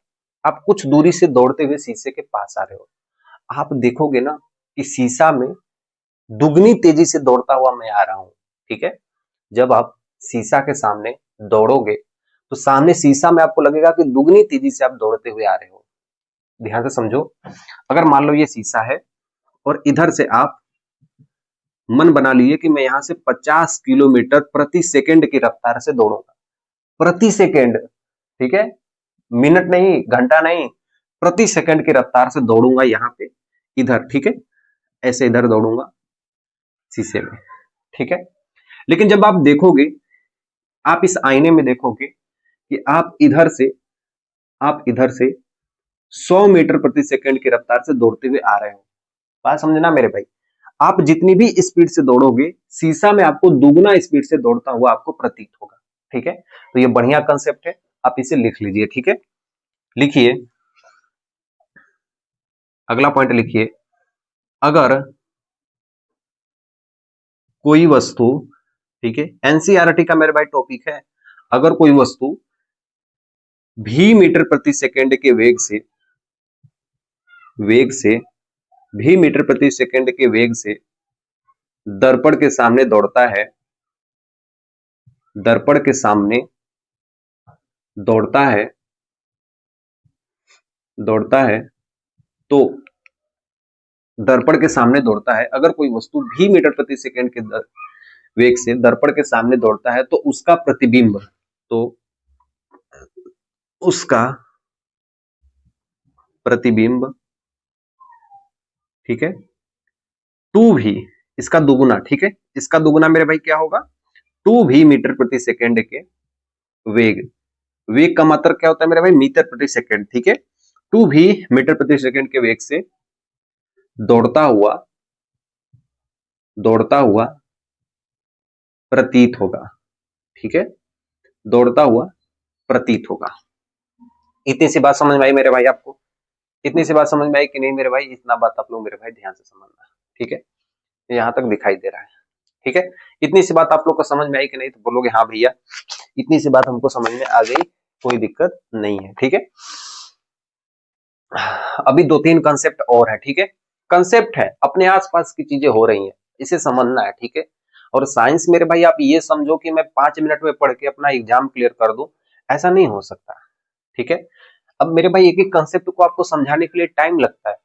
आप कुछ दूरी से दौड़ते हुए शीशे के पास आ रहे हो। आप देखोगे ना कि शीशा में दुगनी तेजी से दौड़ता हुआ मैं आ रहा हूं। ठीक है, जब आप शीशा के सामने दौड़ोगे तो सामने शीशा में आपको लगेगा कि दुगनी तेजी से आप दौड़ते हुए आ रहे हो। ध्यान से समझो, अगर मान लो ये शीशा है और इधर से आप मन बना लिए कि मैं यहां से 50 किलोमीटर प्रति सेकंड की रफ्तार से दौड़ूंगा, प्रति सेकंड, ठीक है, मिनट नहीं, घंटा नहीं, प्रति सेकंड की रफ्तार से दौड़ूंगा यहाँ पे, इधर, ठीक है, ऐसे इधर दौड़ूंगा शीशे में, ठीक है। लेकिन जब आप देखोगे, आप इस आईने में देखोगे कि आप इधर से 100 मीटर प्रति सेकंड की रफ्तार से दौड़ते हुए आ रहे हो। बात समझना मेरे भाई, आप जितनी भी स्पीड से दौड़ोगे, शीशा में आपको दुगुना स्पीड से दौड़ता हुआ आपको प्रतीत होगा, ठीक है। तो ये बढ़िया कंसेप्ट है, आप इसे लिख लीजिए, ठीक है। लिखिए, अगला पॉइंट लिखिए, अगर कोई वस्तु, ठीक है, एनसीईआरटी का मेरे भाई टॉपिक है, अगर कोई वस्तु v मीटर प्रति सेकंड के वेग से v मीटर प्रति सेकंड के वेग से दर्पण के सामने दौड़ता है, दर्पण के सामने दौड़ता है तो दर्पण के सामने दौड़ता है, अगर कोई वस्तु v मीटर प्रति सेकंड के वेग से दर्पण के सामने दौड़ता है तो उसका प्रतिबिंब, ठीक है, 2v, इसका दुगुना, ठीक है, इसका दुगुना मेरे भाई क्या होगा, 2v मीटर प्रति सेकंड के वेग का मात्रक क्या होता है मेरे भाई, मीटर प्रति सेकंड, ठीक है। 2v मीटर प्रति सेकंड के वेग से दौड़ता हुआ प्रतीत होगा, ठीक है, दौड़ता हुआ प्रतीत होगा। इतनी सी बात समझ में आई मेरे भाई आपको? इतनी सी बात समझ में आई कि नहीं मेरे भाई? इतना बात आप लोग मेरे भाई ध्यान से समझना, ठीक है, यहां तक दिखाई दे रहा है, ठीक है। इतनी सी बात आप लोग को समझ में आई कि नहीं? तो बोलोगे हाँ भैया इतनी सी बात हमको समझ में आ गई, कोई दिक्कत नहीं है, ठीक है। अभी 2-3 कंसेप्ट और है, ठीक है, कंसेप्ट है, अपने आसपास की चीजें हो रही हैं, इसे समझना है, ठीक है। और साइंस मेरे भाई आप ये समझो कि मैं 5 मिनट में पढ़ के अपना एग्जाम क्लियर कर दूं, ऐसा नहीं हो सकता, ठीक है। अब मेरे भाई एक एक कंसेप्ट को आपको समझाने के लिए टाइम लगता है,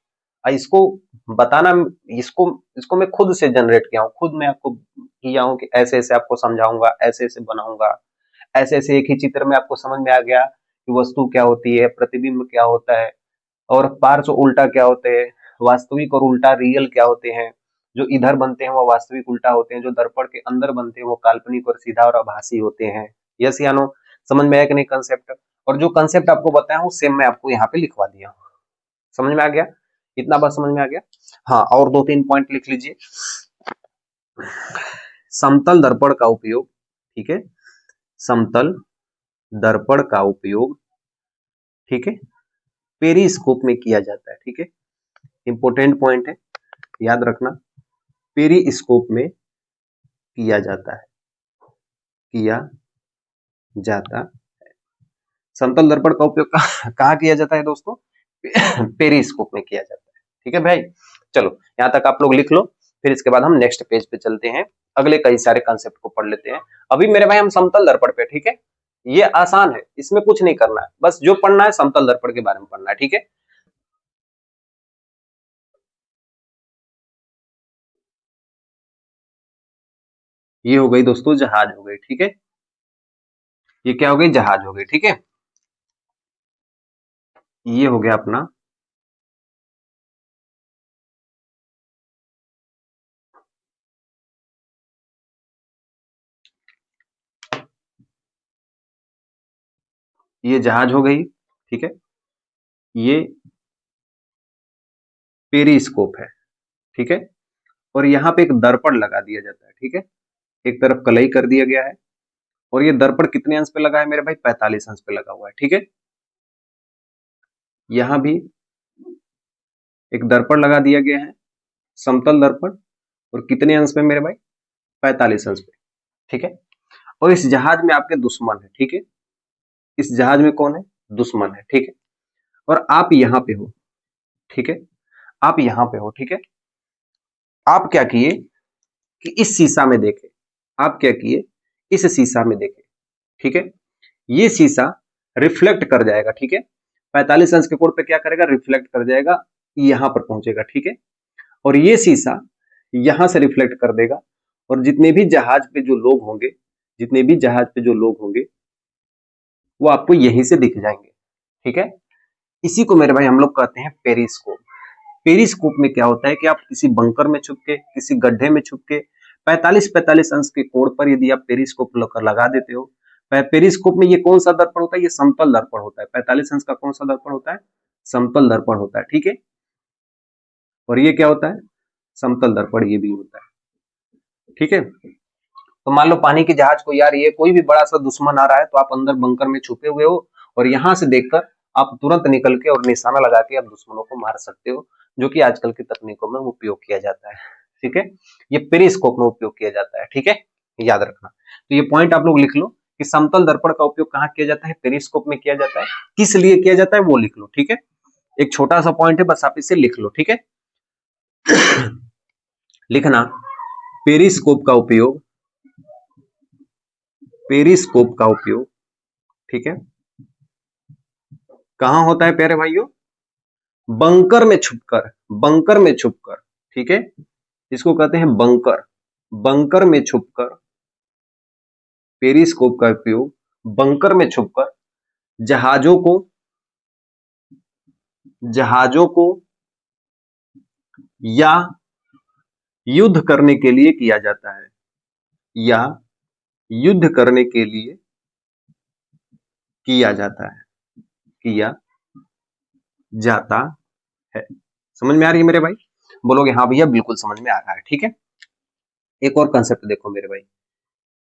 इसको बताना, इसको मैं खुद से जनरेट किया हूँ, खुद मैं आपको किया हूँ कि ऐसे ऐसे आपको समझाऊंगा, ऐसे ऐसे बनाऊंगा, ऐसे ऐसे एक ही चित्र में आपको समझ में आ गया कि वस्तु क्या होती है, प्रतिबिंब क्या होता है, और पार्श्व उल्टा क्या होते हैं, वास्तविक और उल्टा रियल क्या होते हैं, जो इधर बनते हैं वो वास्तविक उल्टा होते हैं, जो दर्पण के अंदर बनते हैं वो काल्पनिक और सीधा और आभासी होते हैं। यस या नो? समझ में आया कि नहीं कंसेप्ट? और जो कंसेप्ट आपको बताया हूँ सेम मैं आपको यहाँ पे लिखवा दिया हूँ, समझ में आ गया? इतना बात समझ में आ गया? हाँ, और 2-3 पॉइंट लिख लीजिए। समतल दर्पण का उपयोग, ठीक है, समतल दर्पण का उपयोग, ठीक है, पेरिस्कोप में किया जाता है, ठीक है, इंपोर्टेंट पॉइंट है, याद रखना, पेरिस्कोप में किया जाता है। समतल दर्पण का उपयोग कहाँ किया जाता है दोस्तों? पेरिस्कोप में किया जाता है, ठीक है भाई। चलो यहाँ तक आप लोग लिख लो, फिर इसके बाद हम नेक्स्ट पेज पे चलते हैं, अगले कई सारे कंसेप्ट को पढ़ लेते हैं। अभी मेरे भाई हम समतल दर्पण पे, ठीक है, ये आसान है, इसमें कुछ नहीं करना है, बस जो पढ़ना है समतल दर्पण के बारे में पढ़ना है, ठीक है। ये हो गई दोस्तों जहाज हो गई, ठीक है, ये क्या हो गई? जहाज हो गई, ठीक है। ये हो गया अपना ये जहाज हो गई, ठीक है, ये पेरिस्कोप है, ठीक है, और यहाँ पे एक दर्पण लगा दिया जाता है, ठीक है, एक तरफ कलई कर दिया गया है, और ये दर्पण कितने अंश पे लगा है मेरे भाई? 45 अंश पे लगा हुआ है, ठीक है। यहाँ भी एक दर्पण लगा दिया गया है, समतल दर्पण, और कितने अंश पे मेरे भाई? 45 अंश पे, ठीक है। और इस जहाज में आपके दुश्मन है, ठीक है, इस जहाज में कौन है? दुश्मन है, ठीक है, और आप यहाँ पे हो, ठीक है, आप यहाँ पे हो, ठीक है। आप क्या किए कि इस शीशा में देखे, आप क्या किए इस शीशा में देखे, ठीक है, ये शीशा रिफ्लेक्ट कर जाएगा, ठीक है, 45 अंश के कोण पे क्या करेगा? रिफ्लेक्ट कर जाएगा, यहां पर पहुंचेगा, ठीक है, और ये शीशा यहां से रिफ्लेक्ट कर देगा, और जितने भी जहाज पे जो लोग होंगे, जितने भी जहाज पे जो लोग होंगे वो आपको यहीं से दिख जाएंगे। ठीक है, इसी को मेरे भाई हम लोग कहते हैं पेरिस्कोप। पेरिस्कोप में क्या होता है कि आप किसी बंकर में छुप के, किसी गड्ढे में छुप के 45 अंश के कोण पर यदि आप पेरिस्कोप लगा देते हो, पेरिस्कोप में ये कौन सा दर्पण होता है, ये समतल दर्पण होता है। 45 अंश का कौन सा दर्पण होता है, समतल दर्पण होता है। ठीक है, और ये क्या होता है, समतल दर्पण ये भी होता है। ठीक है, तो मान लो पानी के जहाज को यार ये कोई भी बड़ा सा दुश्मन आ रहा है, तो आप अंदर बंकर में छुपे हुए हो और यहां से देखकर आप तुरंत निकल के और निशाना लगा के आप दुश्मनों को मार सकते हो, जो कि आजकल की तकनीकों में उपयोग किया जाता है। ठीक है, ये पेरिस्कोप में उपयोग किया जाता है। ठीक है, याद रखना। तो ये पॉइंट आप लोग लिख लो कि समतल दर्पण का उपयोग कहाँ किया जाता है, पेरिस्कोप में किया जाता है। किस लिए किया जाता है वो लिख लो। ठीक है, एक छोटा सा पॉइंट है, बस आप इसे लिख लो। ठीक है, लिखना, पेरिस्कोप का उपयोग, पेरिस्कोप का उपयोग, ठीक है, कहां होता है प्यारे भाइयों, बंकर में छुपकर, बंकर में छुपकर। ठीक है, इसको कहते हैं बंकर, बंकर में छुपकर पेरिस्कोप का उपयोग बंकर में छुपकर जहाजों को, जहाजों को या युद्ध करने के लिए किया जाता है, या युद्ध करने के लिए किया जाता है, किया जाता है। समझ में आ रही है मेरे भाई, बोलोगे हाँ भैया बिल्कुल समझ में आ रहा है। ठीक है, एक और कंसेप्ट देखो मेरे भाई,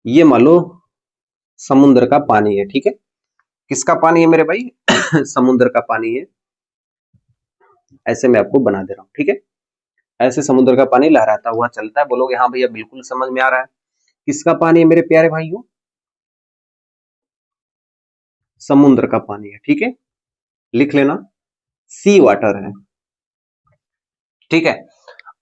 ये मान लो समुद्र का पानी है। ठीक है, किसका पानी है मेरे भाई, समुद्र का पानी है। ऐसे मैं आपको बना दे रहा हूं। ठीक है, ऐसे समुद्र का पानी लहराता हुआ चलता है। बोलोगे हाँ भैया बिल्कुल समझ में आ रहा है। किसका पानी है मेरे प्यारे भाइयों, समुद्र का पानी है। ठीक है, लिख लेना, सी वाटर है। ठीक है,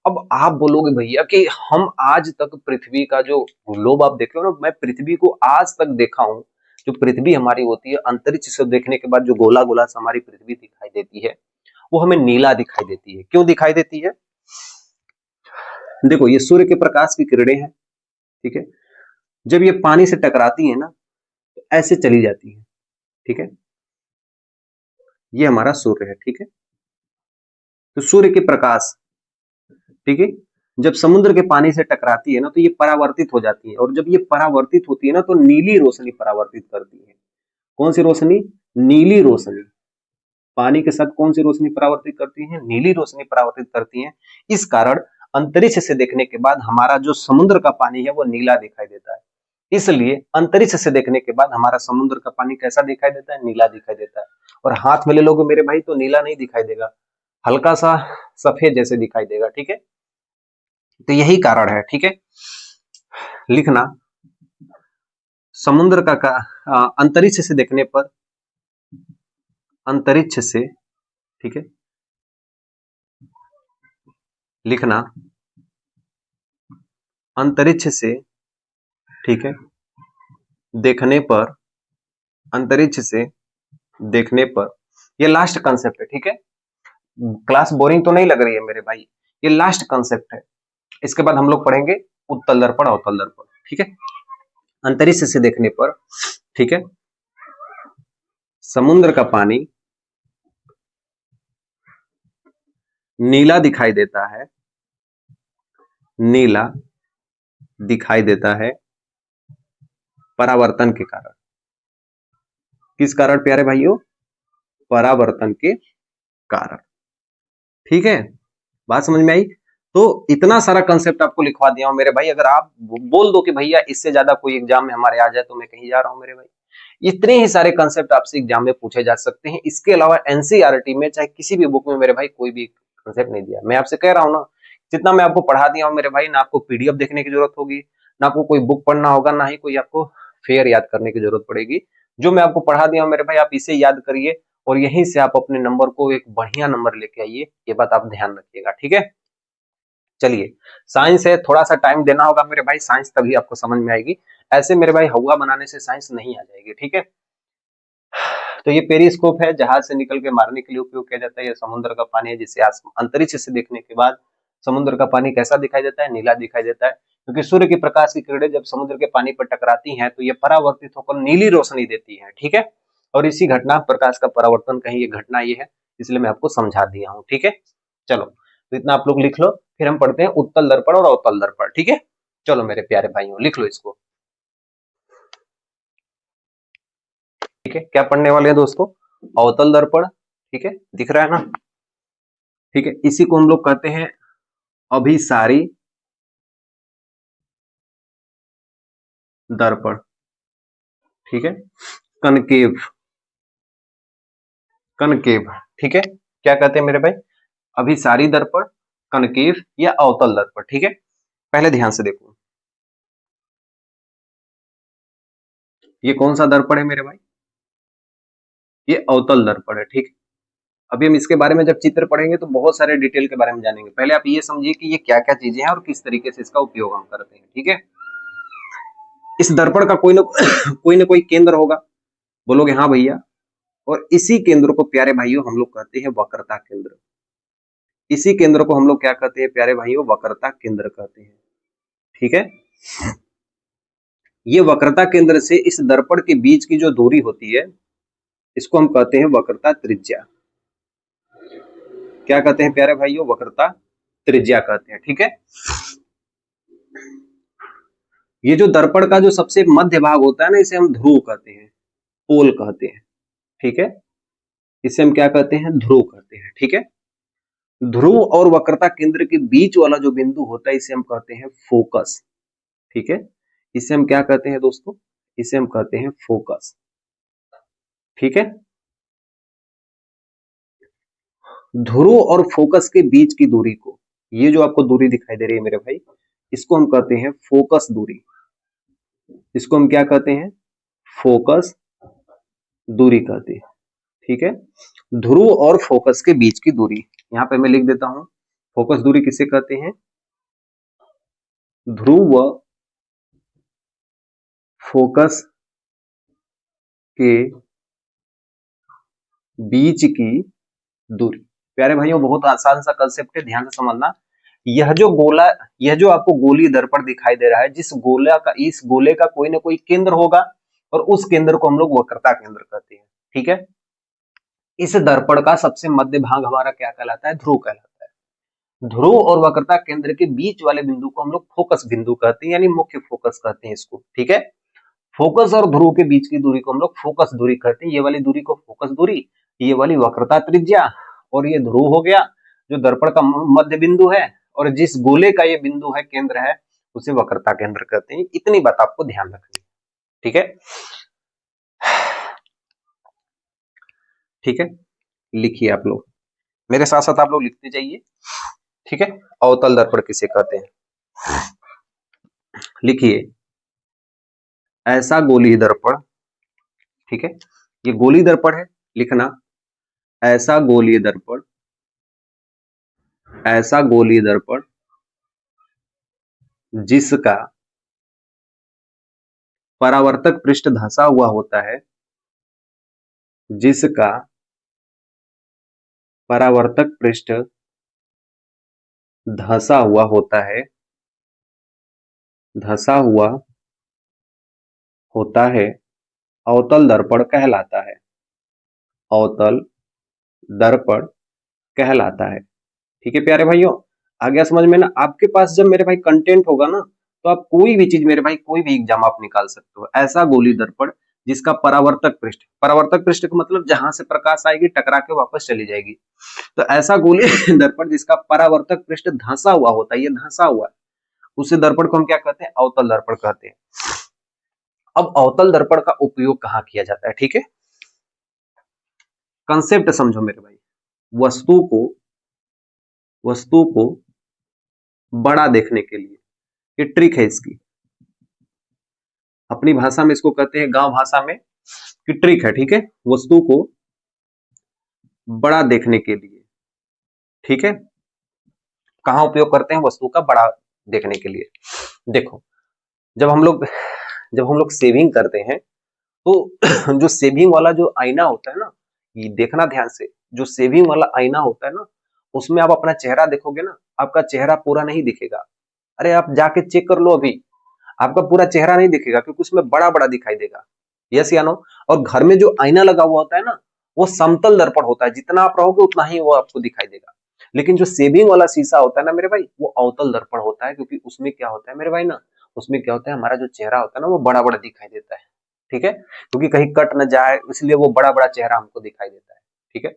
अब आप बोलोगे भैया कि हम आज तक पृथ्वी का जो ग्लोब आप देख रहे हो ना, मैं पृथ्वी को आज तक देखा हूं। जो पृथ्वी हमारी होती है, अंतरिक्ष से देखने के बाद जो गोला गोला से हमारी पृथ्वी दिखाई देती है, वो हमें नीला दिखाई देती है। क्यों दिखाई देती है, देखो ये सूर्य के प्रकाश की किरणें हैं। ठीक है, जब ये पानी से टकराती है ना, तो ऐसे चली जाती है। ठीक है, ये हमारा सूर्य है। ठीक है, तो सूर्य के प्रकाश, ठीक है, जब समुद्र के पानी से टकराती है ना, तो ये परावर्तित हो जाती है, और जब ये परावर्तित होती है ना, तो नीली रोशनी परावर्तित करती है। कौन सी रोशनी, नीली रोशनी। पानी के साथ कौन सी रोशनी परावर्तित करती है, नीली रोशनी परावर्तित करती है। इस कारण अंतरिक्ष से देखने के बाद हमारा जो समुद्र का पानी है वो नीला दिखाई देता है। इसलिए अंतरिक्ष से देखने के बाद हमारा समुद्र का पानी कैसा दिखाई देता है, नीला दिखाई देता है। और हाथ में ले लोगे मेरे भाई तो नीला नहीं दिखाई देगा, हल्का सा सफेद जैसे दिखाई देगा। ठीक है, तो यही कारण है। ठीक है, लिखना, समुद्र का अंतरिक्ष से देखने पर, अंतरिक्ष से, ठीक है, लिखना, अंतरिक्ष से, ठीक है, देखने पर, अंतरिक्ष से देखने पर, ये लास्ट कंसेप्ट है। ठीक है, क्लास बोरिंग तो नहीं लग रही है मेरे भाई, ये लास्ट कंसेप्ट है। इसके बाद हम लोग पढ़ेंगे उत्तल दर्पण, अवतल दर्पण। ठीक है, अंतरिक्ष से देखने पर, ठीक है, समुद्र का पानी नीला दिखाई देता है, नीला दिखाई देता है परावर्तन के कारण। किस कारण प्यारे भाइयों, परावर्तन के कारण। ठीक है, बात समझ में आई। तो इतना सारा कंसेप्ट आपको लिखवा दिया हूं मेरे भाई। अगर आप बोल दो कि भैया इससे ज्यादा कोई एग्जाम में हमारे आ जाए तो मैं कहीं जा रहा हूं मेरे भाई, इतने ही सारे कंसेप्ट आपसे एग्जाम में पूछे जा सकते हैं। इसके अलावा एनसीईआरटी में चाहे किसी भी बुक में मेरे भाई कोई भी कंसेप्ट नहीं दिया। मैं आपसे कह रहा हूं ना, जितना मैं आपको पढ़ा दिया हूं मेरे भाई, ना आपको पीडीएफ देखने की जरूरत होगी, ना आपको कोई बुक पढ़ना होगा, ना ही कोई आपको फेयर याद करने की जरूरत पड़ेगी। जो मैं आपको पढ़ा दिया हूं मेरे भाई, आप इसे याद करिए और यहीं से आप अपने नंबर को एक बढ़िया नंबर लेके आइए। ये बात आप ध्यान रखिएगा। ठीक है, चलिए, साइंस है, थोड़ा सा टाइम देना होगा मेरे भाई, साइंस तभी आपको समझ में आएगी। ऐसे मेरे भाई हवा बनाने से साइंस नहीं आ जाएगी। ठीक है, तो ये पेरिस्कोप है, जहाज से निकल के मारने के लिए उपयोग किया जाता है। ये समुद्र का पानी है जिसे अंतरिक्ष से देखने के बाद समुद्र का पानी कैसा दिखाई देता है? नीला दिखाई देता है, क्योंकि सूर्य की प्रकाश की किरणें जब समुद्र के पानी पर टकराती हैं तो ये परावर्तित होकर नीली रोशनी देती है, ठीक है। और इसी घटना प्रकाश का परावर्तन कहीं ये घटना ये है, इसलिए मैं आपको समझा दिया हूँ, ठीक है। चलो तो इतना आप लोग लिख लो, फिर हम पढ़ते हैं उत्तल दर्पण और अवतल दर्पण, ठीक है। चलो मेरे प्यारे भाइयों लिख लो इसको, ठीक है। क्या पढ़ने वाले हैं दोस्तों? अवतल दर्पण, ठीक है, दिख रहा है ना, ठीक है। इसी को हम लोग कहते हैं अभिसारी दर्पण, ठीक है। कनकेव, कनकेव, ठीक है। क्या कहते हैं मेरे भाई? अभिसारी दर्पण, कनकेव या अवतल दर्पण, ठीक है। पहले ध्यान से देखो, ये कौन सा दर्पण है मेरे भाई? ये अवतल दर्पण है, ठीक है। अभी हम इसके बारे में जब चित्र पढ़ेंगे तो बहुत सारे डिटेल के बारे में जानेंगे। पहले आप ये समझिए कि ये क्या क्या चीजें हैं और किस तरीके से इसका उपयोग हम करते हैं, ठीक है। इस दर्पण का कोई ना कोई केंद्र होगा, बोलोगे हाँ भैया। और इसी केंद्र को प्यारे भाइयों हम लोग कहते हैं वक्रता केंद्र। इसी केंद्र को हम लोग क्या कहते हैं प्यारे भाइयों? वक्रता केंद्र कहते हैं, ठीक है। ये वक्रता केंद्र से इस दर्पण के बीच की जो दूरी होती है इसको हम कहते हैं वक्रता त्रिज्या। क्या कहते हैं प्यारे भाइयों? वक्रता त्रिज्या कहते हैं, ठीक है। ये जो दर्पण का जो सबसे मध्य भाग होता है ना, इसे हम ध्रुव कहते हैं, पोल कहते हैं, ठीक है। इसे हम क्या कहते हैं? ध्रुव कहते हैं, ठीक है। ध्रुव और वक्रता केंद्र के बीच वाला जो बिंदु होता है इसे हम कहते हैं फोकस, ठीक है। इसे हम क्या कहते हैं दोस्तों? इसे हम कहते हैं फोकस, ठीक है। ध्रुव और फोकस के बीच की दूरी को, ये जो आपको दूरी दिखाई दे रही है मेरे भाई, इसको हम कहते हैं फोकस दूरी। इसको हम क्या कहते हैं? फोकस दूरी कहते हैं, ठीक है। ध्रुव और फोकस के बीच की दूरी, यहां पे मैं लिख देता हूं, फोकस दूरी किसे कहते हैं? ध्रुव व फोकस के बीच की दूरी। प्यारे भाइयों बहुत आसान सा कंसेप्ट है, ध्यान से समझना। यह जो गोला, यह जो आपको गोलीय दर्पण दिखाई दे रहा है, जिस गोला का, इस गोले का कोई ना कोई केंद्र होगा और उस केंद्र को हम लोग वक्रता केंद्र कहते हैं, ठीक है। इस दर्पण का सबसे मध्य भाग हमारा क्या कहलाता है? ध्रुव कहलाता है। ध्रुव और वक्रता केंद्र के बीच वाले बिंदु को हम लोग फोकस बिंदु कहते हैं, यानी मुख्य फोकस कहते हैं इसको, ठीक है। फोकस और ध्रुव के बीच की दूरी को हम लोग फोकस दूरी कहते हैं। ये वाली दूरी को फोकस दूरी, ये वाली वक्रता त्रिज्या, और ये ध्रुव हो गया जो दर्पण का मध्य बिंदु है, और जिस गोले का ये बिंदु है, केंद्र है, उसे वक्रता केंद्र कहते हैं। इतनी बात आपको ध्यान रखनी है, ठीक है। ठीक है, लिखिए आप लोग, मेरे साथ साथ आप लोग लिखते जाइए, ठीक है। अवतल दर्पण किसे कहते हैं? लिखिए, ऐसा गोलीय दर्पण, ठीक है। ये गोलीय दर्पण है, लिखना, ऐसा गोलीय दर्पण, ऐसा गोलीय दर्पण जिसका परावर्तक पृष्ठ धंसा हुआ होता है, जिसका परावर्तक पृष्ठ धंसा हुआ होता है, धंसा हुआ होता है, अवतल दर्पण कहलाता है, अवतल दर्पण कहलाता है, ठीक है प्यारे भाइयों। आ गया समझ में ना? आपके पास जब मेरे भाई कंटेंट होगा ना, तो आप कोई भी चीज मेरे भाई, कोई भी एग्जाम आप निकाल सकते हो। ऐसा गोलीय दर्पण जिसका परावर्तक पृष्ठ का मतलब जहां से प्रकाश आएगी टकरा के वापस चली जाएगी, तो ऐसा गोलीय दर्पण जिसका परावर्तक पृष्ठ धंसा हुआ होता है, ये धंसा हुआ है, उसे दर्पण को हम क्या कहते हैं? अवतल दर्पण कहते हैं। अब अवतल दर्पण का उपयोग कहाँ किया जाता है, ठीक है। कंसेप्ट समझो मेरे भाई, वस्तु को बड़ा देखने के लिए, ये ट्रिक है इसकी, अपनी भाषा में इसको कहते हैं, गांव भाषा में, कि ट्रिक है, ठीक है। वस्तु को बड़ा देखने के लिए, ठीक है, कहां उपयोग करते हैं वस्तु का बड़ा देखने के लिए? देखो, जब हम लोग सेविंग करते हैं तो जो सेविंग वाला जो आईना होता है ना, ये देखना ध्यान से, जो सेविंग वाला आईना होता है ना, उसमें आप अपना चेहरा देखोगे ना, आपका चेहरा पूरा नहीं दिखेगा। अरे आप जाके चेक कर लो अभी, आपका पूरा चेहरा नहीं दिखेगा क्योंकि उसमें बड़ा बड़ा दिखाई देगा। यस या नो? और घर में जो आईना लगा हुआ होता है ना, वो समतल दर्पण होता है, जितना आप रहोगे उतना ही वो आपको दिखाई देगा। लेकिन जो सेविंग वाला शीशा होता है ना मेरे भाई, वो अवतल दर्पण होता है, क्योंकि उसमें क्या होता है मेरे भाई ना, उसमें क्या होता है, हमारा जो चेहरा होता है ना वो बड़ा बड़ा दिखाई देता है। ठीक है, क्योंकि कहीं कट न जाए इसलिए वो बड़ा बड़ा चेहरा हमको दिखाई देता है। ठीक है,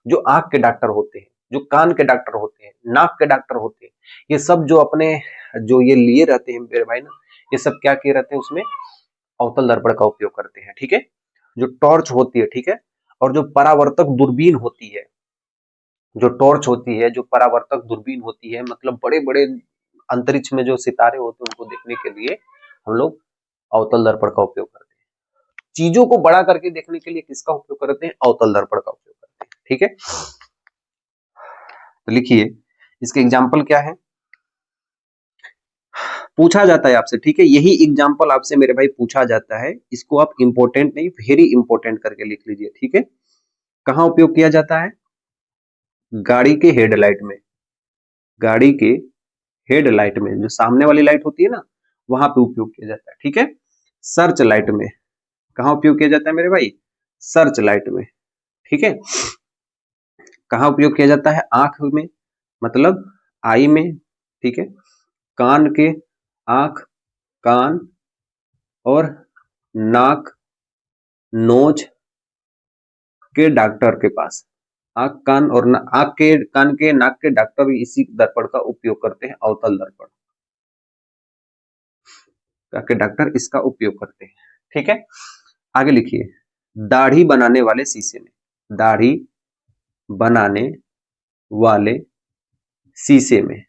जो आंख के डॉक्टर होते हैं, जो कान के डॉक्टर होते हैं, नाक के डॉक्टर होते हैं, ये सब जो अपने जो ये लिए रहते हैं मेरे भाई ना, ये सब क्या किए रहते हैं, उसमें अवतल दर्पण का उपयोग करते हैं। ठीक है, जो टॉर्च होती है, ठीक है, और जो परावर्तक दूरबीन होती है, जो टॉर्च होती है, जो परावर्तक दूरबीन होती है, मतलब बड़े बड़े अंतरिक्ष में जो सितारे होते हैं उनको देखने के लिए हम लोग अवतल दर्पण का उपयोग करते हैं। चीजों को बड़ा करके देखने के लिए किसका उपयोग करते हैं? अवतल दर्पण का उपयोग करते हैं। ठीक है, तो लिखिए इसके एग्जाम्पल क्या है, पूछा जाता है आपसे। ठीक है, यही एग्जाम्पल आपसे मेरे भाई पूछा जाता है, इसको आप इंपॉर्टेंट नहीं वेरी इंपॉर्टेंट करके लिख लीजिए। ठीक है, कहाँ उपयोग किया जाता है? गाड़ी के हेडलाइट में, गाड़ी के हेडलाइट में, जो सामने वाली लाइट होती है ना, वहां पे उपयोग किया जाता है। ठीक है, सर्च लाइट में, कहाँ उपयोग किया जाता है मेरे भाई? सर्च लाइट में। ठीक है, कहाँ उपयोग किया जाता है? आंख में, मतलब आई में। ठीक है, कान के, आंख, कान और नाक, नोज के डॉक्टर के पास, आंख कान और आंख के, कान के, नाक के डॉक्टर इसी दर्पण का उपयोग करते हैं, अवतल दर्पण के डॉक्टर इसका उपयोग करते हैं। ठीक है, आगे लिखिए, दाढ़ी बनाने वाले शीशे में, दाढ़ी बनाने वाले शीशे में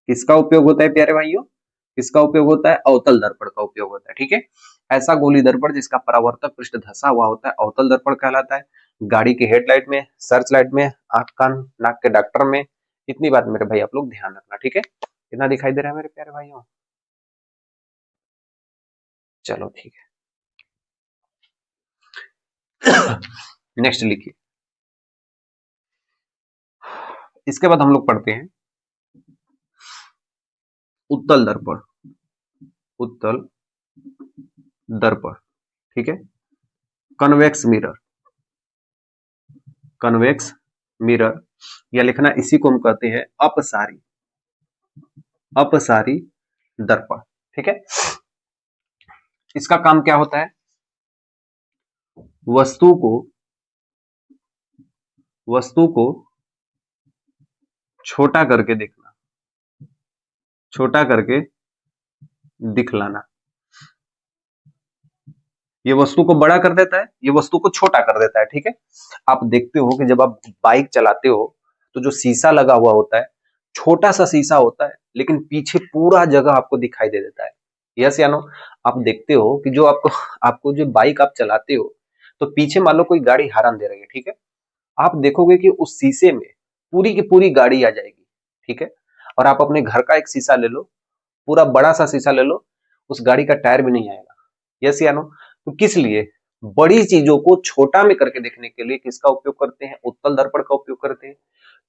किसका उपयोग होता है प्यारे भाइयों? किसका उपयोग होता है? अवतल दर्पण का उपयोग होता है। ठीक है, ऐसा गोली दर्पण जिसका परावर्तक पृष्ठ धंसा हुआ होता है अवतल दर्पण कहलाता है। गाड़ी की हेडलाइट में, सर्च लाइट में, आंख कान नाक के डॉक्टर में। इतनी बात मेरे भाई आप लोग ध्यान रखना। ठीक है, कितना दिखाई दे रहा है मेरे प्यारे भाइयों? चलो ठीक है। नेक्स्ट लिखिए, इसके बाद हम लोग पढ़ते हैं उत्तल दर्पण, उत्तल दर्पण। ठीक है, कन्वेक्स मिरर, कन्वेक्स मिरर, या लिखना इसी को हम कहते हैं अपसारी, अपसारी दर्पण। ठीक है, इसका काम क्या होता है? वस्तु को, वस्तु को छोटा करके देखना, छोटा करके दिखलाना। ये वस्तु को बड़ा कर देता है, ये वस्तु को छोटा कर देता है। ठीक है, आप देखते हो कि जब आप बाइक चलाते हो तो जो शीशा लगा हुआ होता है, छोटा सा शीशा होता है, लेकिन पीछे पूरा जगह आपको दिखाई दे देता है। यस या नो? आप देखते हो कि जो आपको आपको जो बाइक आप चलाते हो, तो पीछे मान लो कोई गाड़ी हॉर्न दे रही है। ठीक है, आप देखोगे कि उस शीशे में पूरी की पूरी गाड़ी आ जाएगी। ठीक है, और आप अपने घर का एक शीशा ले लो, पूरा बड़ा सा शीशा ले लो, उस गाड़ी का टायर भी नहीं आएगा। यस या नो? तो किस लिए? बड़ी चीजों को छोटा में करके देखने के लिए किसका उपयोग करते हैं? उत्तल दर्पण का उपयोग करते हैं।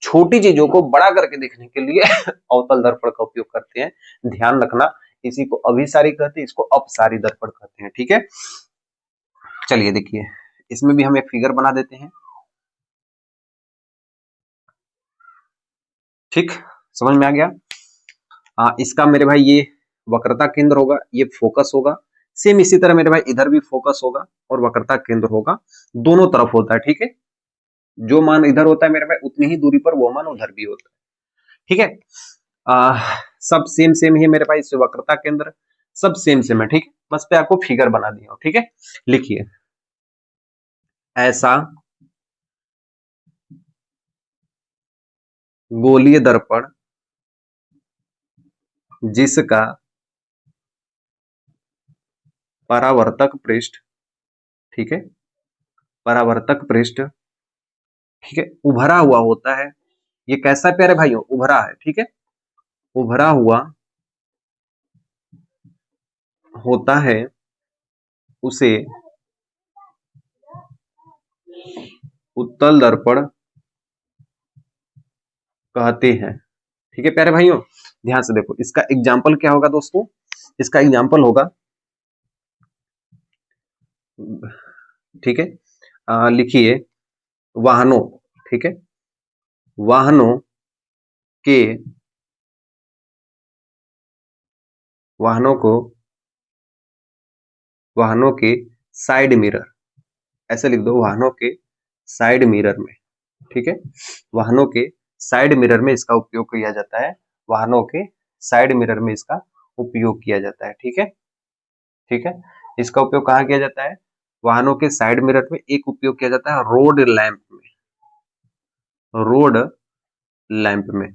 छोटी चीजों को बड़ा करके देखने के लिए अवतल दर्पण का उपयोग करते हैं। ध्यान रखना, इसी को अभिसारी कहते हैं, इसको अपसारी दर्पण कहते हैं। ठीक है, चलिए देखिए, इसमें भी हम एक फिगर बना देते हैं। ठीक, समझ में आ गया? इसका मेरे भाई ये वक्रता केंद्र होगा, ये फोकस होगा। सेम इसी तरह मेरे भाई इधर भी फोकस होगा और वक्रता केंद्र होगा, दोनों तरफ होता है। ठीक है, जो मान इधर होता है मेरे भाई उतनी ही दूरी पर वो मान उधर भी होता है। ठीक है, सब सेम सेम ही मेरे पास, वक्रता केंद्र सब सेम सेम है। ठीक है, बस पे आपको फिगर बना दिया। ठीक है, लिखिए, ऐसा गोलीय दर्पण जिसका परावर्तक पृष्ठ, ठीक है, परावर्तक पृष्ठ, ठीक है, उभरा हुआ होता है। ये कैसा प्यारे भाइयों? उभरा है। ठीक है, उभरा हुआ होता है, उसे उत्तल दर्पण कहते हैं। ठीक है प्यारे भाइयों, ध्यान से देखो, इसका एग्जाम्पल क्या होगा दोस्तों, इसका एग्जाम्पल होगा, ठीक है, लिखिए वाहनों, ठीक है, वाहनों के, वाहनों को, वाहनों के साइड मिरर, ऐसे लिख दो, वाहनों के साइड मिरर में, ठीक है, वाहनों के साइड मिरर में इसका उपयोग किया जाता है, वाहनों के साइड मिरर में इसका उपयोग किया जाता है, ठीक है, ठीक है। इसका उपयोग कहाँ किया जाता है, वाहनों के साइड मिरर में एक उपयोग किया जाता है रोड लैंप में, रोड लैंप में,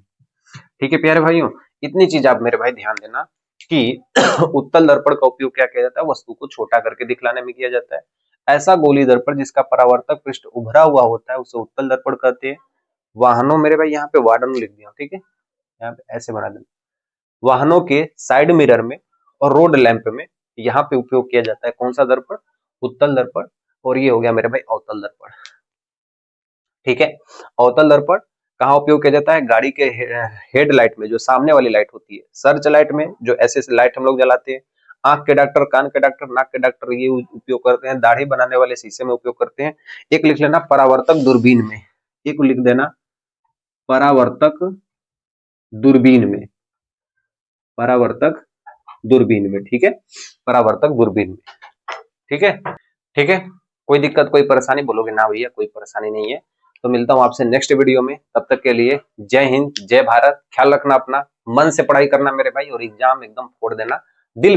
ठीक है प्यारे भाइयों। इतनी चीज आप मेरे भाई ध्यान देना कि उत्तल दर्पण का उपयोग क्या किया जाता है, वस्तु को छोटा करके दिखलाने में किया जाता है। ऐसा गोली दर्पण जिसका परावर्तक पृष्ठ उभरा हुआ होता है उसे उत्तल दर्पण कहते हैं। वाहनों, मेरे भाई यहाँ पे वार्डन लिख दिया, ठीक है, यहाँ पे ऐसे बना देना, वाहनों के साइड मिरर में और रोड लैंप में यहाँ पे उपयोग किया जाता है कौन सा दर्पण, उत्तल दर्पण। और ये हो गया मेरे भाई अवतल दर्पण, ठीक है। अवतल दर्पण कहाँ उपयोग किया जाता है, गाड़ी के हेडलाइट में, जो सामने वाली लाइट होती है, सर्च लाइट में, जो ऐसे लाइट हम लोग जलाते हैं, आंख के डॉक्टर, कान के डॉक्टर, नाक के डॉक्टर ये उपयोग करते हैं, दाढ़ी बनाने वाले शीशे में उपयोग करते हैं। एक लिख लेना परावर्तक दूरबीन में, एक लिख देना परावर्तक दूरबीन में, परावर्तक दूरबीन में, ठीक है, परावर्तक दूरबीन में, ठीक है, ठीक है। कोई दिक्कत, कोई परेशानी, बोलोगे ना भैया कोई परेशानी नहीं है। तो मिलता हूं आपसे नेक्स्ट वीडियो में, तब तक के लिए जय हिंद, जय भारत। ख्याल रखना अपना, मन से पढ़ाई करना मेरे भाई, और एग्जाम एकदम फोड़ देना, दिल